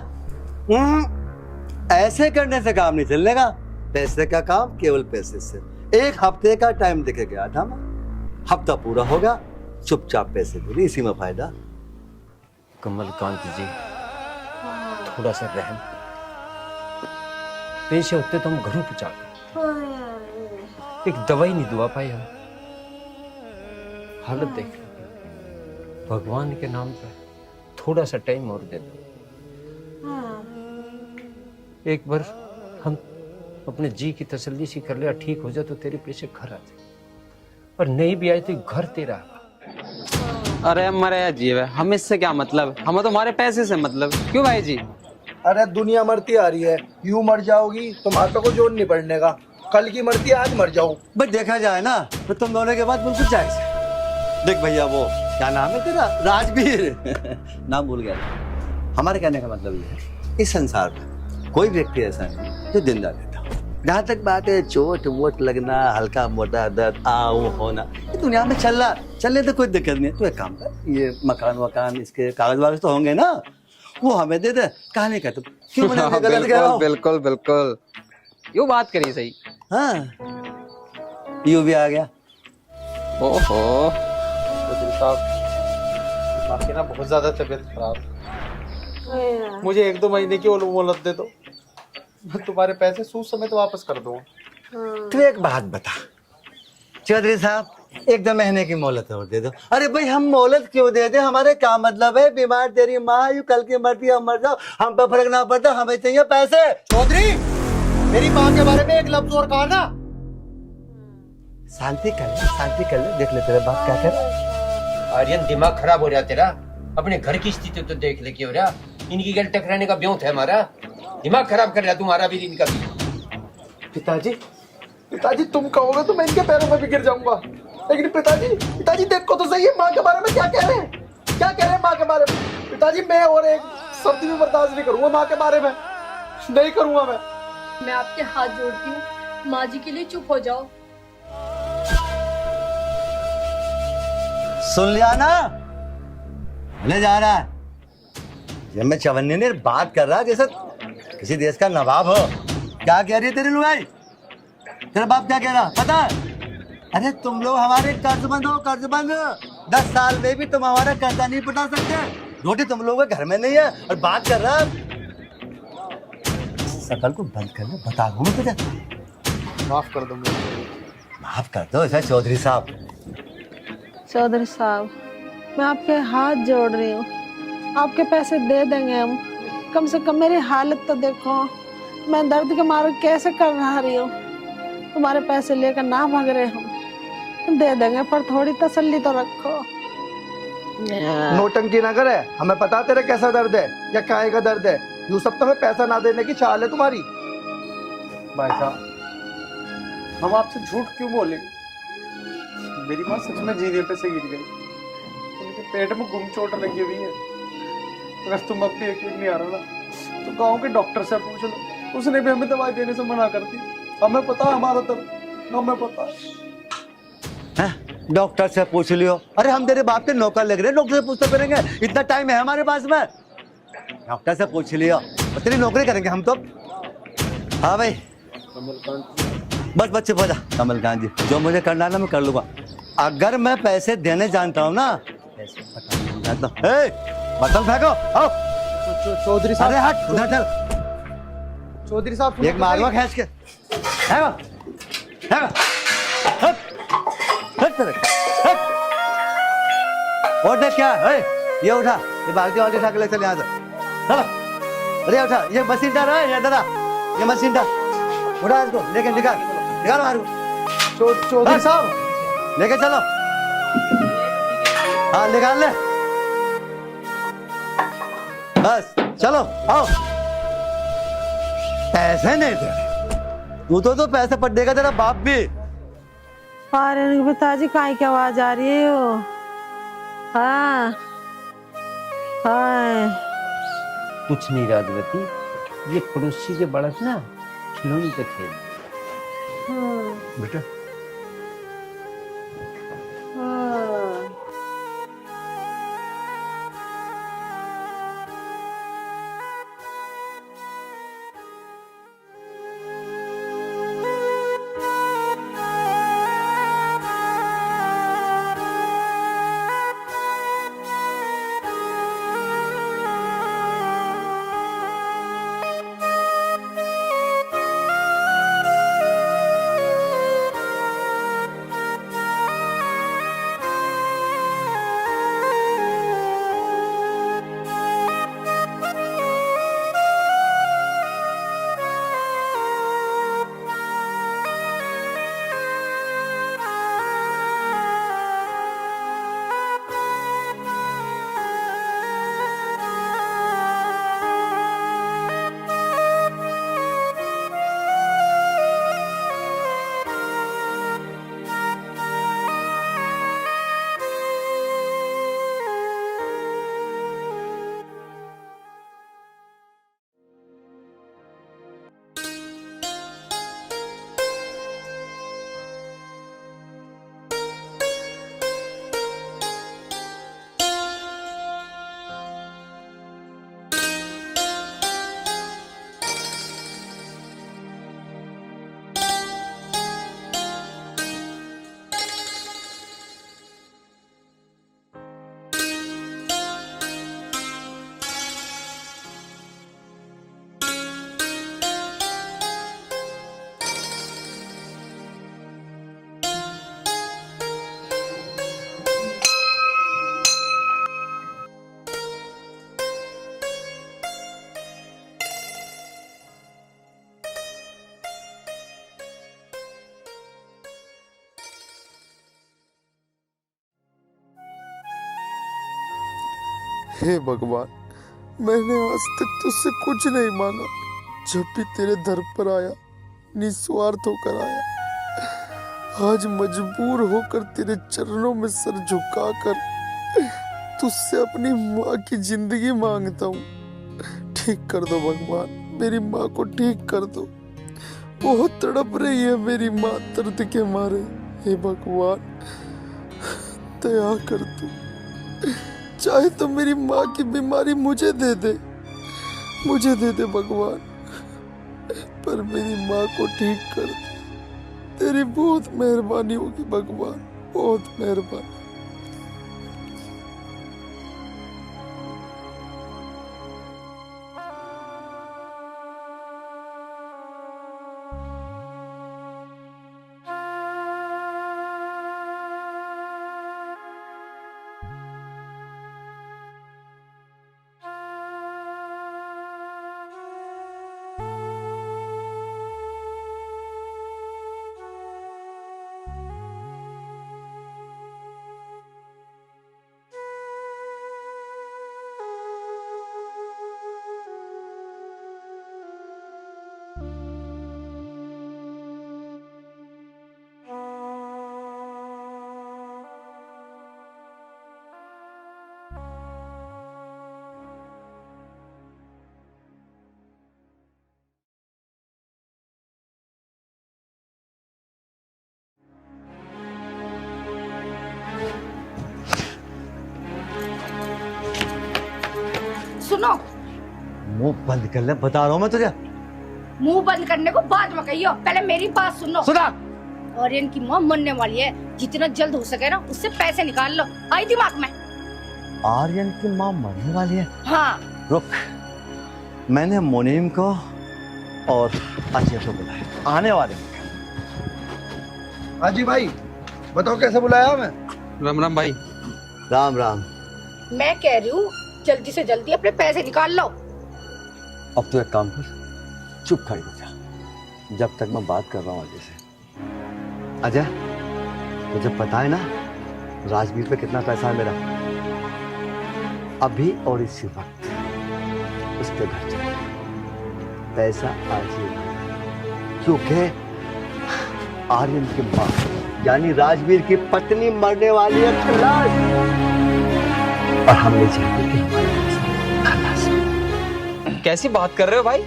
ऐसे करने से काम नहीं चलने का। पैसे का काम केवल पैसे से। 1 हफ्ते का टाइम देके गया था मैं, हफ्ता पूरा होगा, चुपचाप पैसे दे, इसी में फायदा। कमलकांत जी, थोड़ा सा रहम। पैसे होते तो हम घरों पहुंचाते, एक दवाई नहीं दुआ पाए हम। हालत देख, भगवान के नाम पर थोड़ा सा टाइम और दे दो। एक बार हम अपने जी की तसल्ली सी कर लिया, ठीक हो जाए तो तेरे पैसे घर आ जाए, और नहीं भी आए तो घर तेरा। अरे हमारे जीव है, हम इससे क्या मतलब? हमें तो हमारे पैसे से मतलब। क्यों भाई जी? अरे दुनिया मरती आ रही है, यूं मर जाओगी तो माता को जोड़ नहीं पड़ने का। कल की मरती आज मर जाओ। बस देखा जाए ना तो तुम दोनों के बाद बिल्कुल जायज है। देख भैया, वो क्या नाम है तेरा? राजवीर नाम भूल गया। हमारे कहने का मतलब ये है, इस संसार में कोई व्यक्ति ऐसा नहीं जो जिंदा रहता। जहाँ तक बात है चोट वोट लगना, हल्का मोटा दर्द आओ होना, ये दुनिया में चलने तो कोई दिक्कत नहीं है। तो एक काम कर, ये मकान वकान इसके कागज वागज तो होंगे ना, वो हमें दे दे। कहानी का तुम क्यों मैंने गलत कह रहा हूँ? बिल्कुल बिल्कुल, यूं बात करिए सही। हाँ यू भी आ गया। ओहो चौधरी साहब, आपकी ना बहुत ज्यादा तबीयत खराब। मुझे 1-2 महीने की और मोहलत दे दो, मैं तुम्हारे पैसे सूद समेत वापस कर दूंगा। तू एक बात बता चौधरी साहब, 1-2 महीने की मोहलत और दे दो। अरे भाई हम मोहलत क्यों दे दे, हमारे क्या मतलब है, बीमार तेरी माँ यू कल की मरती हम मर जाओ, हम पे फर्क ना पड़ता, हमें चाहिए पैसे। चौधरी, मेरी माँ के बारे में एक लफ्ज और कहा ना। शांति कर ले, देख ले तेरा बाप क्या कर रहा है। आर्यन दिमाग खराब हो रहा तेरा, अपने घर की स्थिति तो देख ले क्या हो रहा। इनकी गल टकराने का ब्योंत है हमारा, दिमाग खराब कर रहा तुम्हारा भी इनका भी। पिताजी, पिताजी तुम कहोगे तो मैं इनके पैरों में भी गिर जाऊंगा, लेकिन पिताजी देखो तो सही है माँ के बारे में क्या कह रहे हैं, क्या कह रहे हैं माँ के बारे में। पिताजी मैं और एक शब्द भी बर्दाश्त नहीं करूंगा माँ के बारे में, नहीं करूंगा मैं आपके हाथ जोड़ती हूँ, माँ जी के लिए चुप हो जाओ। सुन लिया ना, ले जा रहा है। जब मैं चवन्नी ने बात कर रहा जैसे किसी देश का नवाब हो। क्या कह रही है तेरी लुगाई, तेरा बाप क्या कह रहा पता है? अरे तुम लोग हमारे कर्जबंद हो, कर्जबंद। 10 साल में भी तुम हमारा कर्जा नहीं पटा सकते, रोटी तुम लोगों के घर में नहीं है और बात कर रहा सकल को बंद कर ले, बता दूं मैं तुझे। माफ कर दो मुझे, माफ कर दो ऐसा चौधरी साहब। चौधरी साहब, मैं आपके हाथ जोड़ रही हूँ, आपके पैसे दे देंगे हम। कम से कम मेरी हालत तो देखो, मैं दर्द के मारे कैसे कर रही हूँ। तुम्हारे पैसे लेकर ना भाग रहे हम दे देंगे, पर थोड़ी तसल्ली तो रखो। नोटंकी ना करे, हमें पता तेरे कैसा दर्द है या काहे का दर्द है। यूं सब तो हमें पैसा ना देने की चाल है तुम्हारी। भाई साहब हम आपसे झूठ क्यों बोलेंगे, मेरी माँ सच में जीने पे से गिर गई, उनके पेट में गुम चोट लगी हुई है। अगर तुम अब भी यकीन नहीं आ रहा ना तो गांव के डॉक्टर से पूछ लो, उसने भी हमें दवाई देने से मना कर दी। हमें पता है हमारा दर्द, हमें पता है। डॉक्टर से पूछ लियो। अरे हम तेरे बाप के नौकर लग रहे हैं, डॉक्टर से पूछते फिरेंगे, इतना टाइम है हमारे पास में। डॉक्टर से पूछ लियो, तेरी नौकरी करेंगे हम तो। हाँ भाई बस बच्चे हो जा। कमलकांत जी, जो मुझे करना है ना मैं कर लूंगा। अगर मैं पैसे देने जानता हूँ ना, बर्तन फेंको। आओ चौधरी साहब, अरे हट उधर चल। चौधरी साहब एक मारवा खींच के और देख क्या है, ये उठा, ये भागती वाली उठा के ले चल यहाँ से। चलो अरे उठा, ये मशीन डाल रहा है, ये दादा ये मशीन डाल, उठा इसको, लेके निकाल बाहर को। चौधरी साहब लेके चलो, हाँ निकाल ले, बस चलो आओ। पैसे नहीं दे तू तो पैसे पट देगा तेरा बाप भी। अरे पिताजी काहे की आवाज आ रही है वो? हाँ हाँ कुछ नहीं राजवती, ये पड़ोसी के बड़क ना खिलौनी का खेल। बेटा हे भगवान, मैंने आज तक तुझसे कुछ नहीं मांगा। जब भी तेरे दर पर आया, निस्वार्थ होकर आया। आज मजबूर होकर तेरे चरणों में सर झुकाकर तुझसे अपनी माँ की जिंदगी मांगता हूँ। ठीक कर दो भगवान, मेरी माँ को ठीक कर दो। बहुत तड़प रही है मेरी माँ दर्द के मारे। हे भगवान, दया कर दो। चाहे तो मेरी माँ की बीमारी मुझे दे दे भगवान, पर मेरी माँ को ठीक कर दे। तेरी बहुत मेहरबानी होगी भगवान, बहुत मेहरबानी। सुनो, मुंह बंद कर ले, बता रहा हूँ मैं तुझे। मुंह बंद करने को बाद में कहियो, पहले मेरी बात सुनो। सुना। और इनकी माँ मरने वाली है, जितना जल्द हो सके ना उससे पैसे निकाल लो। आई दिमाग में? आर्यन की माँ मरने वाली है? हाँ। रुक, मैंने मुनीम को और अजय को बुलाया, आने वाले हैं। हाँ जी भाई, बताओ कैसे बुलाया मैं? राम राम भाई। राम राम। मैं कह रही हूँ जल्दी से जल्दी अपने पैसे निकाल लो। अब तो एक काम कर, चुप खड़ी हो जा, जब तक मैं बात कर रहा हूँ अजय से। अजय, तुझे पता है ना राजवीर पे कितना पैसा है मेरा? अभी और इसी वक्त उसके घर चल, पैसा आज ही लाना। क्योंकि आर्यन की माँ यानी राजवीर की पत्नी मरने वाली है खल्लास, और हम नहीं चाहते कि हमारे खल्लास। कैसी बात कर रहे हो भाई?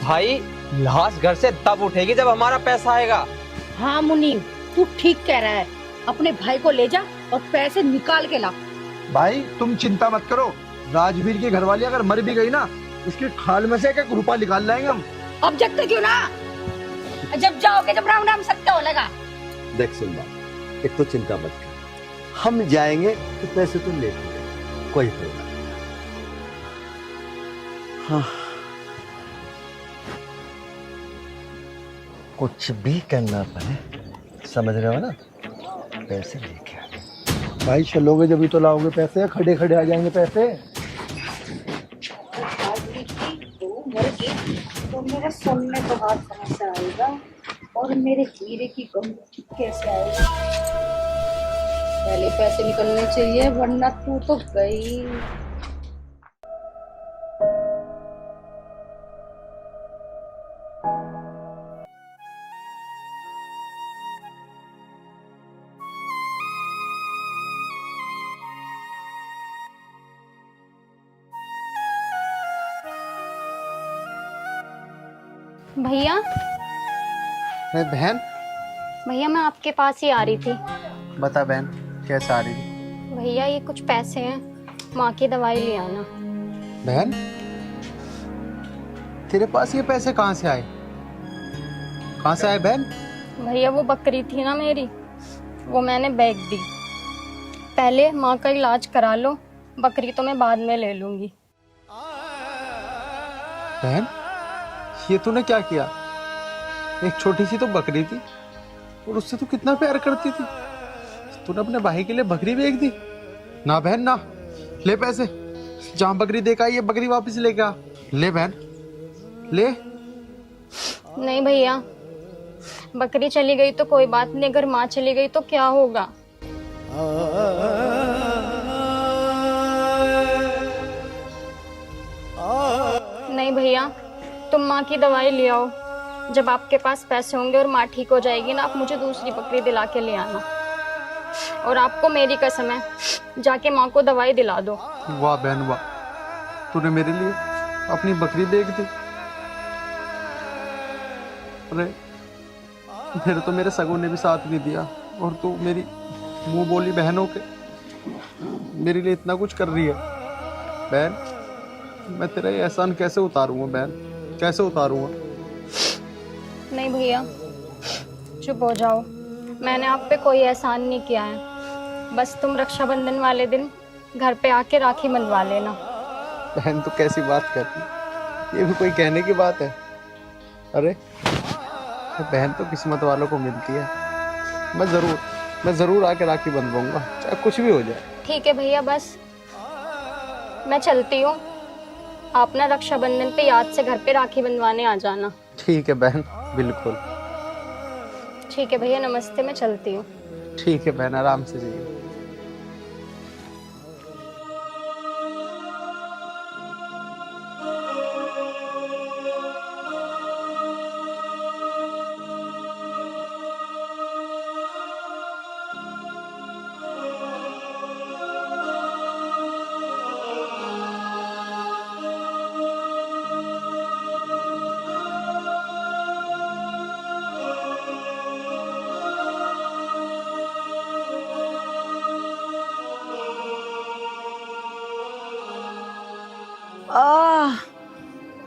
भाई लाश घर से तब उठेगी जब हमारा पैसा आएगा। हाँ मुनीम, तू ठीक कह रहा है। अपने भाई को ले जा और पैसे निकाल के ला। भाई तुम चिंता मत करो, राजवीर की घरवाली अगर मर भी गई ना, उसकी खाल में से एक रुपया निकाल लाएंगे हम। अब जगते क्यों ना? जब जाओगे जब राम राम सत्य हो लगा। देख सुन बात, एक तो चिंता मत कर, हम जाएंगे तो पैसे तो ले लेंगे, कोई प्रॉब्लम नहीं। हाँ, कुछ भी करना पड़े, समझ रहे हो ना, पैसे लेके आने। भाई चलोगे जब भी तो लाओगे पैसे, खड़े खड़े आ जाएंगे पैसे। तो मेरे सोने का हाथ कहाँ से आएगा और मेरे हीरे की कमी कैसे आएगी? पहले पैसे निकलने चाहिए, वरना तू तो गई। भैया, अरे बहन, भैया मैं आपके पास ही आ रही थी। बता बहन, कैसे आ रही थी? भैया ये कुछ पैसे हैं, माँ की दवाई ले आना। बहन, तेरे पास ये पैसे कहाँ से आए? कहाँ से आए बहन? भैया वो बकरी थी ना मेरी, वो मैंने बेच दी। पहले माँ का इलाज करा लो, बकरी तो मैं बाद में ले लूंगी। बहन, ये तूने क्या किया? एक छोटी सी तो बकरी थी और उससे तू कितना प्यार करती थी, तूने अपने भाई के लिए बकरी बेच दी? ना बहन ना, ले पैसे, जहां बकरी देखा ये बकरी वापस लेके आ। ले बहन, ले। नहीं भैया, बकरी चली गई तो कोई बात नहीं, अगर माँ चली गई तो क्या होगा? नहीं भैया, तुम माँ की दवाई ले आओ। जब आपके पास पैसे होंगे और माँ ठीक हो जाएगी ना, आप मुझे दूसरी बकरी दिला के ले आना। और आपको मेरी कसम है, जाके माँ को दवाई दिला दो। वाह बहन वाह, तूने मेरे लिए अपनी बकरी बेच दी। अरे फिर तो मेरे सगों ने भी साथ नहीं दिया, और तू मेरी मुंह बोली बहनों के मेरे लिए इतना कुछ कर रही है। बहन, मैं तेरा ये एहसान कैसे उतारूंगा बहन, कैसे उतारूंगा? नहीं भैया, चुप हो जाओ। मैंने आप पे कोई एहसान नहीं किया है। बस तुम रक्षाबंधन वाले दिन घर पे आके राखी बंधवा लेना। बहन तो कैसी बात करती, ये भी कोई कहने की बात है? अरे बहन तो किस्मत वालों को मिलती है। मैं जरूर आके राखी बंधवाऊंगा, चाहे कुछ भी हो जाए। ठीक है भैया, बस मैं चलती हूँ। आप ना रक्षाबंधन पे याद से घर पे राखी बंधवाने आ जाना। ठीक है बहन, बिल्कुल। ठीक है भैया, नमस्ते, मैं चलती हूँ। ठीक है बहन, आराम से जाइए।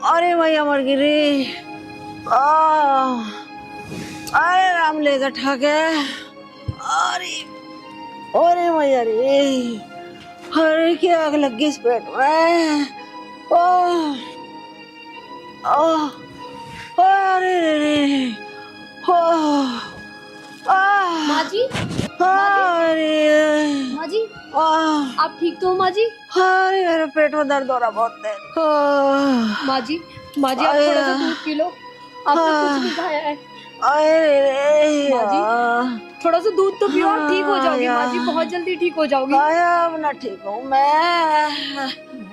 अरे भैया मर गई रे। अरे राम ले जा ठाके। अरे अरे भैया रे, अरे क्या आग लग गई इस पेट में। अरे रे रे, माँ जी, अरे माँ जी, आप ठीक तो हो माँ जी? अरे मेरे पेट में दर्द हो रहा बहुत है। माँ जी, माँ जी, आप थोड़ा सा दूध पी लो, आपने कुछ नहीं खाया है। माँ जी, थोड़ा सा दूध तो पियो, आप ठीक हो जाओगी माँ जी, बहुत जल्दी ठीक हो जाओगी। अब ना ठीक हूँ मैं। माँ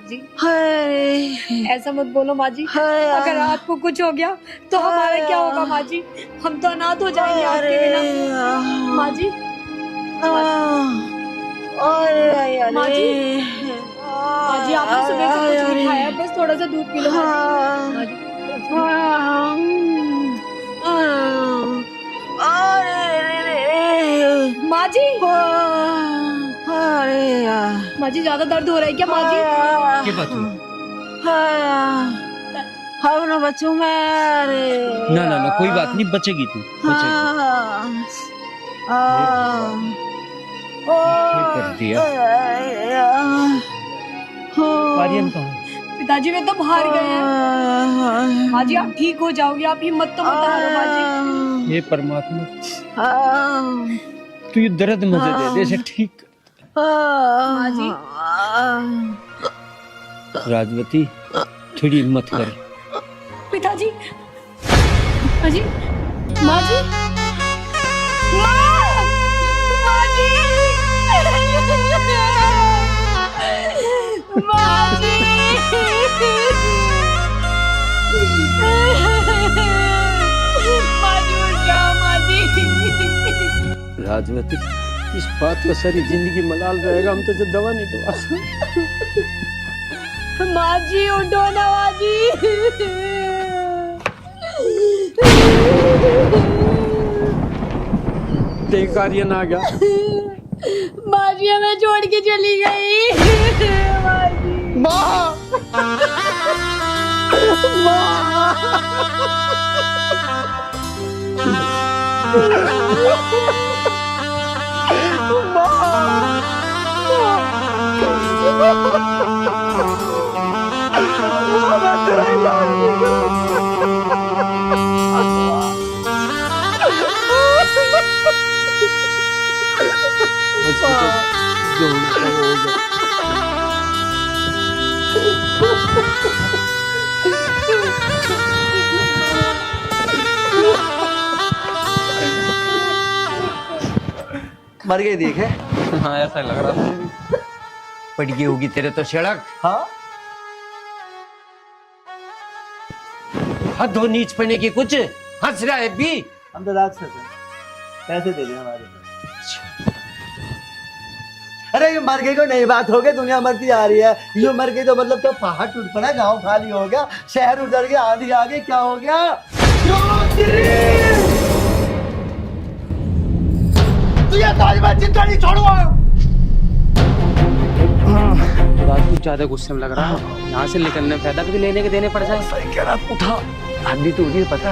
जी, ऐसा मत बोलो माँ जी, अगर आपको कुछ हो गया तो हमारा क्या होगा माँ जी? हम तो अनाथ हो जाएंगे आपके बिना। माँ जी, माँ जी, आपने सुबह से कुछ नहीं खाया, बस थोड़ा सा दूध पी लो माँ जी। माँ जी, माँ जी, ज्यादा दर्द हो रहा है क्या माँ जी? क्या बात हुई? हाँ ना बच्चों मैं। ना ना ना, कोई बात नहीं, बचेगी तू, बचेगी। क्या कर दिया? आर्यन कहाँ? पिताजी वे तो बाहर गए हैं। माँ जी, आप ठीक हो जाओगे, आप हिम्मत तो मत हारो माँ जी। हे परमात्मा, तू ये दर्द मुझे दे दे, इसे ठीक। माँ जी, राजवती, थोड़ी हिम्मत कर। पिताजी, माँ जी, माँ जी, माँ जी, माँ जी, राजवती, इस बात का सारी जिंदगी मलाल रहेगा, हम तुझे दवा नहीं दवा। माँ जी, उठो ना माँ जी। देख आर्यन आ गया। माँ जी हमें छोड़ के चली गई। माँ जी, माँ, जो होना था वो हो गया। मर गई देखे। हाँ, ऐसा लग रहा था। पड़ गई होगी तेरे तो सड़क। हाँ हद हो नीच पने की, कुछ हंस रहा है भी। हम तो रात से पैसे दे दें हमारे। अरे ये मर गई को नई बात हो गई, दुनिया मरती जा रही है। ये मर गई तो मतलब तो पहाड़ टूट पड़ा, गांव खाली हो गया, शहर उजड़ गया, आंधी आ गई, क्या हो गया? तुझे सारी बात चिंता नहीं छोड़ूंगा। बात कुछ ज्यादा गुस्से में लग रहा है, यहाँ से निकलने में फायदा, कभी लेने के देने पड़ जाए। सही कह रहा, उठा हड्डी टूट गई पता।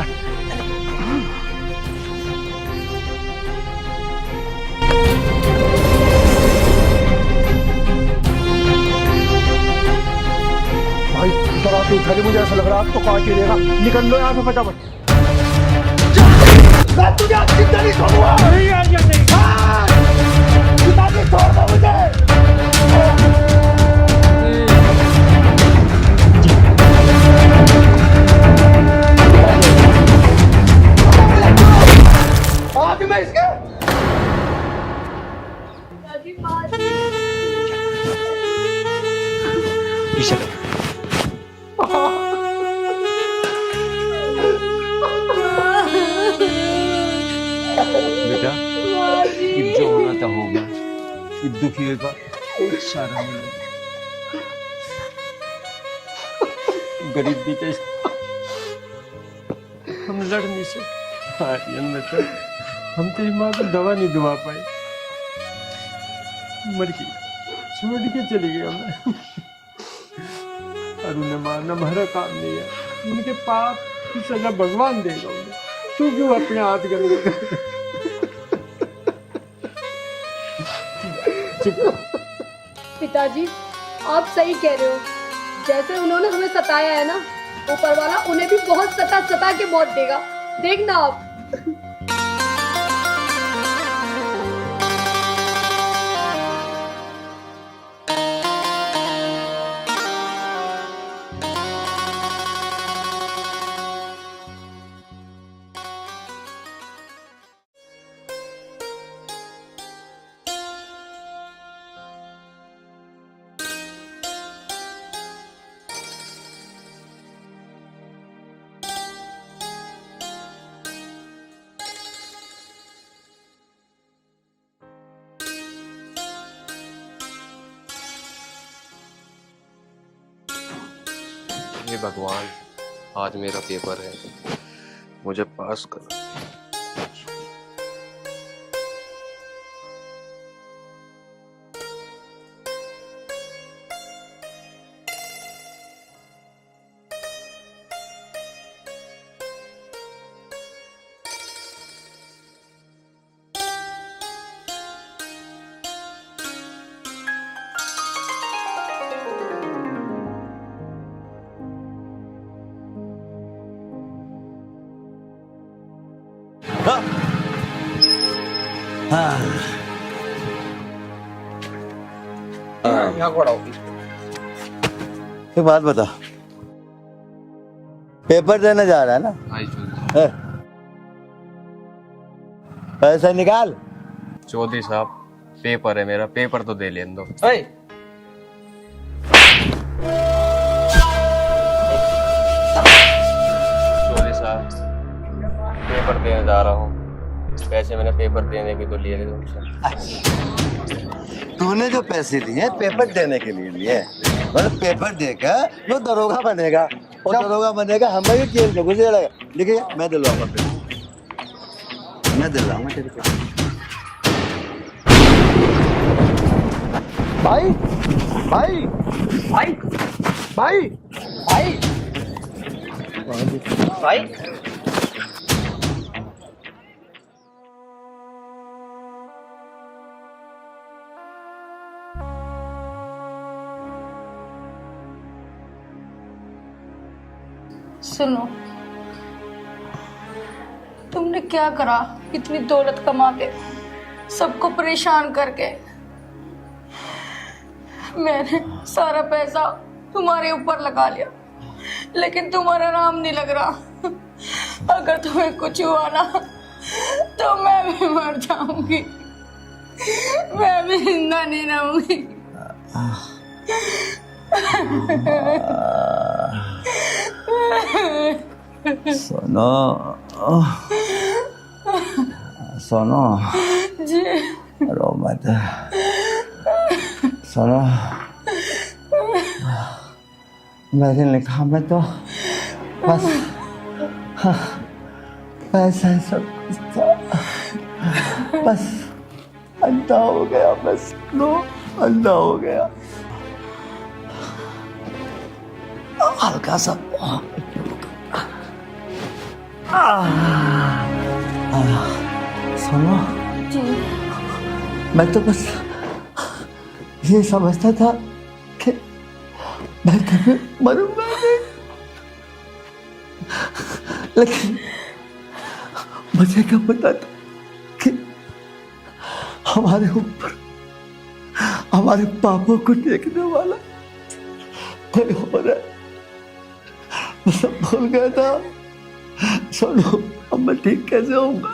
भाई जरा तू उठा, मुझे ऐसा लग रहा है तो काट ही देगा। निकल लो यहाँ से फटाफट। मैं तुझे चिंता नहीं छोड़ूंगा। नहीं यार नहीं, छोड़ दो मुझे। आज मैं इसके बेटा ये जो होना था हो गया, ये दुखी का एक सारा मिला। गरीब भी कैसे हम लड़ नहीं सकते। आर्यन बेटा, हम तेरी माँ को दवा नहीं दुआ पाए, मर गई, छोड़ के चली गई हमें। और उन्हें मारना हमारा काम नहीं है, उनके पाप की सजा भगवान देगा उन्हें। तू क्यों अपने हाथ गंदे कर? पिताजी आप सही कह रहे हो, जैसे उन्होंने हमें सताया है ना, ऊपर वाला उन्हें भी बहुत सता के मौत देगा, देखना आप। हे भगवान, आज मेरा पेपर है, मुझे पास करो। एक बात बता, पेपर देने जा रहा है ना? है? पैसा निकाल। चौधरी साहब, पेपर है मेरा, पेपर तो दे लेने दो। चौधरी साहब, पेपर देने जा रहा हूँ, पैसे मैंने पेपर देने के तो लिए थे तुमसे। तूने जो पैसे दिए पेपर देने के लिए लिए, मतलब पेपर देकर वो दरोगा बनेगा, और दरोगा बनेगा, हमें भी जेल में घुसेगा। देखिए मैं दिलवाऊंगा, मैं दिलवाऊंगा तेरे को। भाई भाई भाई भाई भाई भाई सुनो, तुमने क्या करा इतनी दौलत कमा के, सबको परेशान करके? मैंने सारा पैसा तुम्हारे ऊपर लगा लिया, लेकिन तुम्हारा नाम नहीं लग रहा। अगर तुम्हें कुछ हुआ ना तो मैं भी मर जाऊंगी, मैं भी जिंदा नहीं रहूंगी। सोनो सोनो जी रो मत सोनो मेरे लिखा में तो बस पैसा ही सब कुछ था बस अंधा हो गया बस नो अंधा हो गया हल्का सा सुनो जी मैं तो बस ये समझता था कि मैं कभी मरूंगा नहीं लेकिन मुझे क्या पता था कि हमारे ऊपर हमारे पापों को देखने वाला कोई हो रहा है मैं सब भूल गया था सुनो अब मैं ठीक कैसे होऊंगा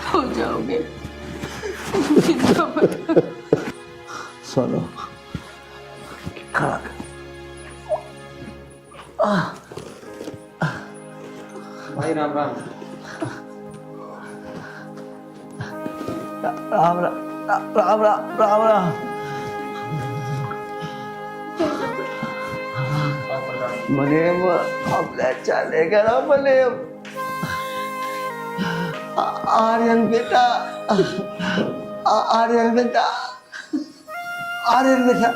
हो जाओगे चिंता मत सुनो खड़ा कर भाई राम राम। राम राम राम राम राम राम मनीम अपने चलेगा ना मनीम आर्यन बेटा आर्यन बेटा आर्यन बेटा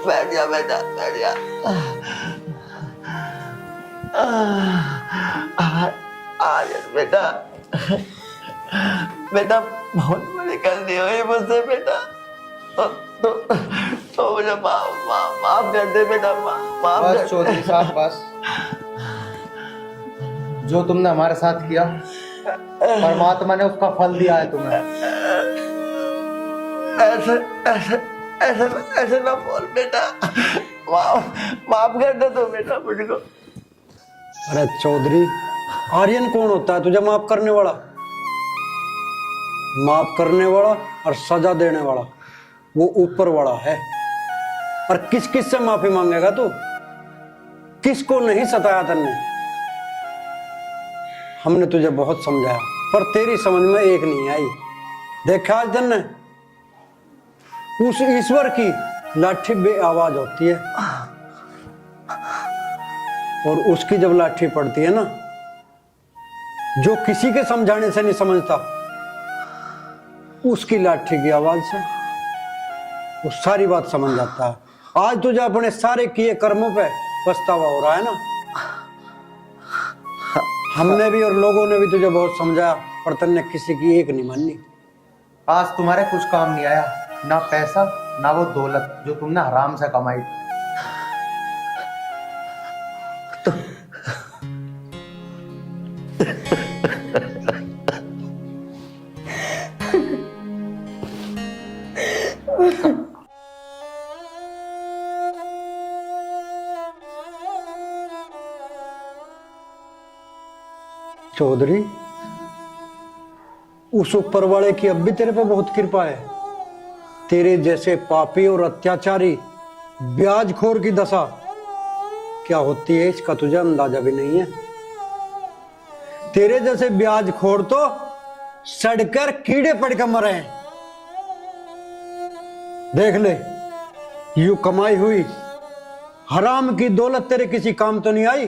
बैठ जा बेटा बैठ जा आर्यन बेटा बेटा बहुत बड़ी गलती हुई मुझसे बेटा तो मुझे माफ कर दे बेटा माफ बस चौधरी साहब बस जो तुमने हमारे साथ किया परमात्मा ने उसका फल दिया है तुम्हें। ऐसे ऐसे ऐसे ऐसे ना बोल बेटा माफ कर दे तो बेटा मुझको। अरे चौधरी आर्यन कौन होता है तुझे माफ करने वाला? माफ करने वाला और सजा देने वाला वो ऊपर वाला है। और किस किस से माफी मांगेगा तू? किसको नहीं सताया तन्ने? हमने तुझे बहुत समझाया पर तेरी समझ में एक नहीं आई। देखा आज तन्ने उस ईश्वर की लाठी बे आवाज होती है और उसकी जब लाठी पड़ती है ना जो किसी के समझाने से नहीं समझता उसकी लाठी की आवाज से वो सारी बात समझ जाता है। आज तुझे अपने सारे किए कर्मों पे पछतावा हो रहा है ना। हमने भी और लोगों ने भी तुझे बहुत समझाया पर तन्ने किसी की एक नहीं माननी। आज तुम्हारे कुछ काम नहीं आया, ना पैसा ना वो दौलत जो तुमने हराम से कमाई। चौधरी उस ऊपर वाले की अब भी तेरे पे बहुत कृपा है। तेरे जैसे पापी और अत्याचारी ब्याजखोर की दशा क्या होती है इसका तुझे अंदाजा भी नहीं है। तेरे जैसे ब्याजखोर तो सड़कर कीड़े पड़कर मरे हैं। देख ले यूं कमाई हुई हराम की दौलत तेरे किसी काम तो नहीं आई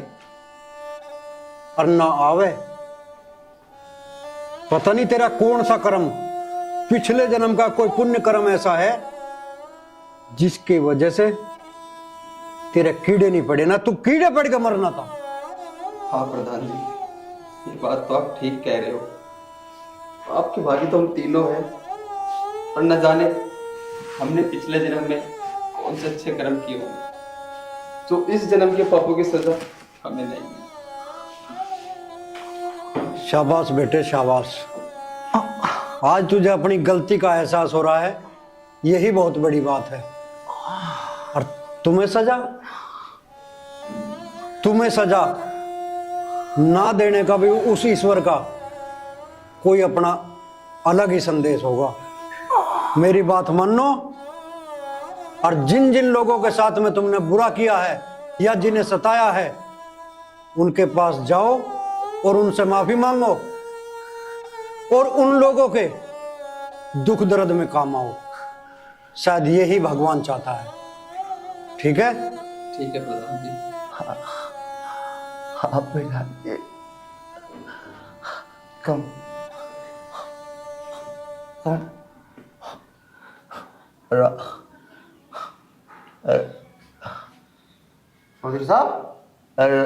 और ना आवे। पता नहीं तेरा कौन सा कर्म पिछले जन्म का कोई पुण्य कर्म ऐसा है जिसकी वजह से तेरे कीड़े नहीं पड़े ना तू कीड़े पड़ के मरना था। हाँ प्रधान जी ये बात तो आप ठीक कह रहे हो। आपकी भागी तो हम तीनों हैं और न जाने हमने पिछले जन्म में कौन से अच्छे कर्म किए होंगे जो इस जन्म के पापों की सजा हमें नहीं मिली। शाबाश बेटे शाबाश। आज तुझे अपनी गलती का एहसास हो रहा है यही बहुत बड़ी बात है। और तुम्हें सजा ना देने का भी उस ईश्वर का कोई अपना अलग ही संदेश होगा। मेरी बात मानो और जिन जिन लोगों के साथ में तुमने बुरा किया है या जिन्हें सताया है, उनके पास जाओ और उनसे माफी मांगो और उन लोगों के दुख दर्द में काम आओ। शायद यही भगवान चाहता है। ठीक है? ठीक है प्रधान जी। हाँ प्रधान जी, कम चौधरी साहब, अरे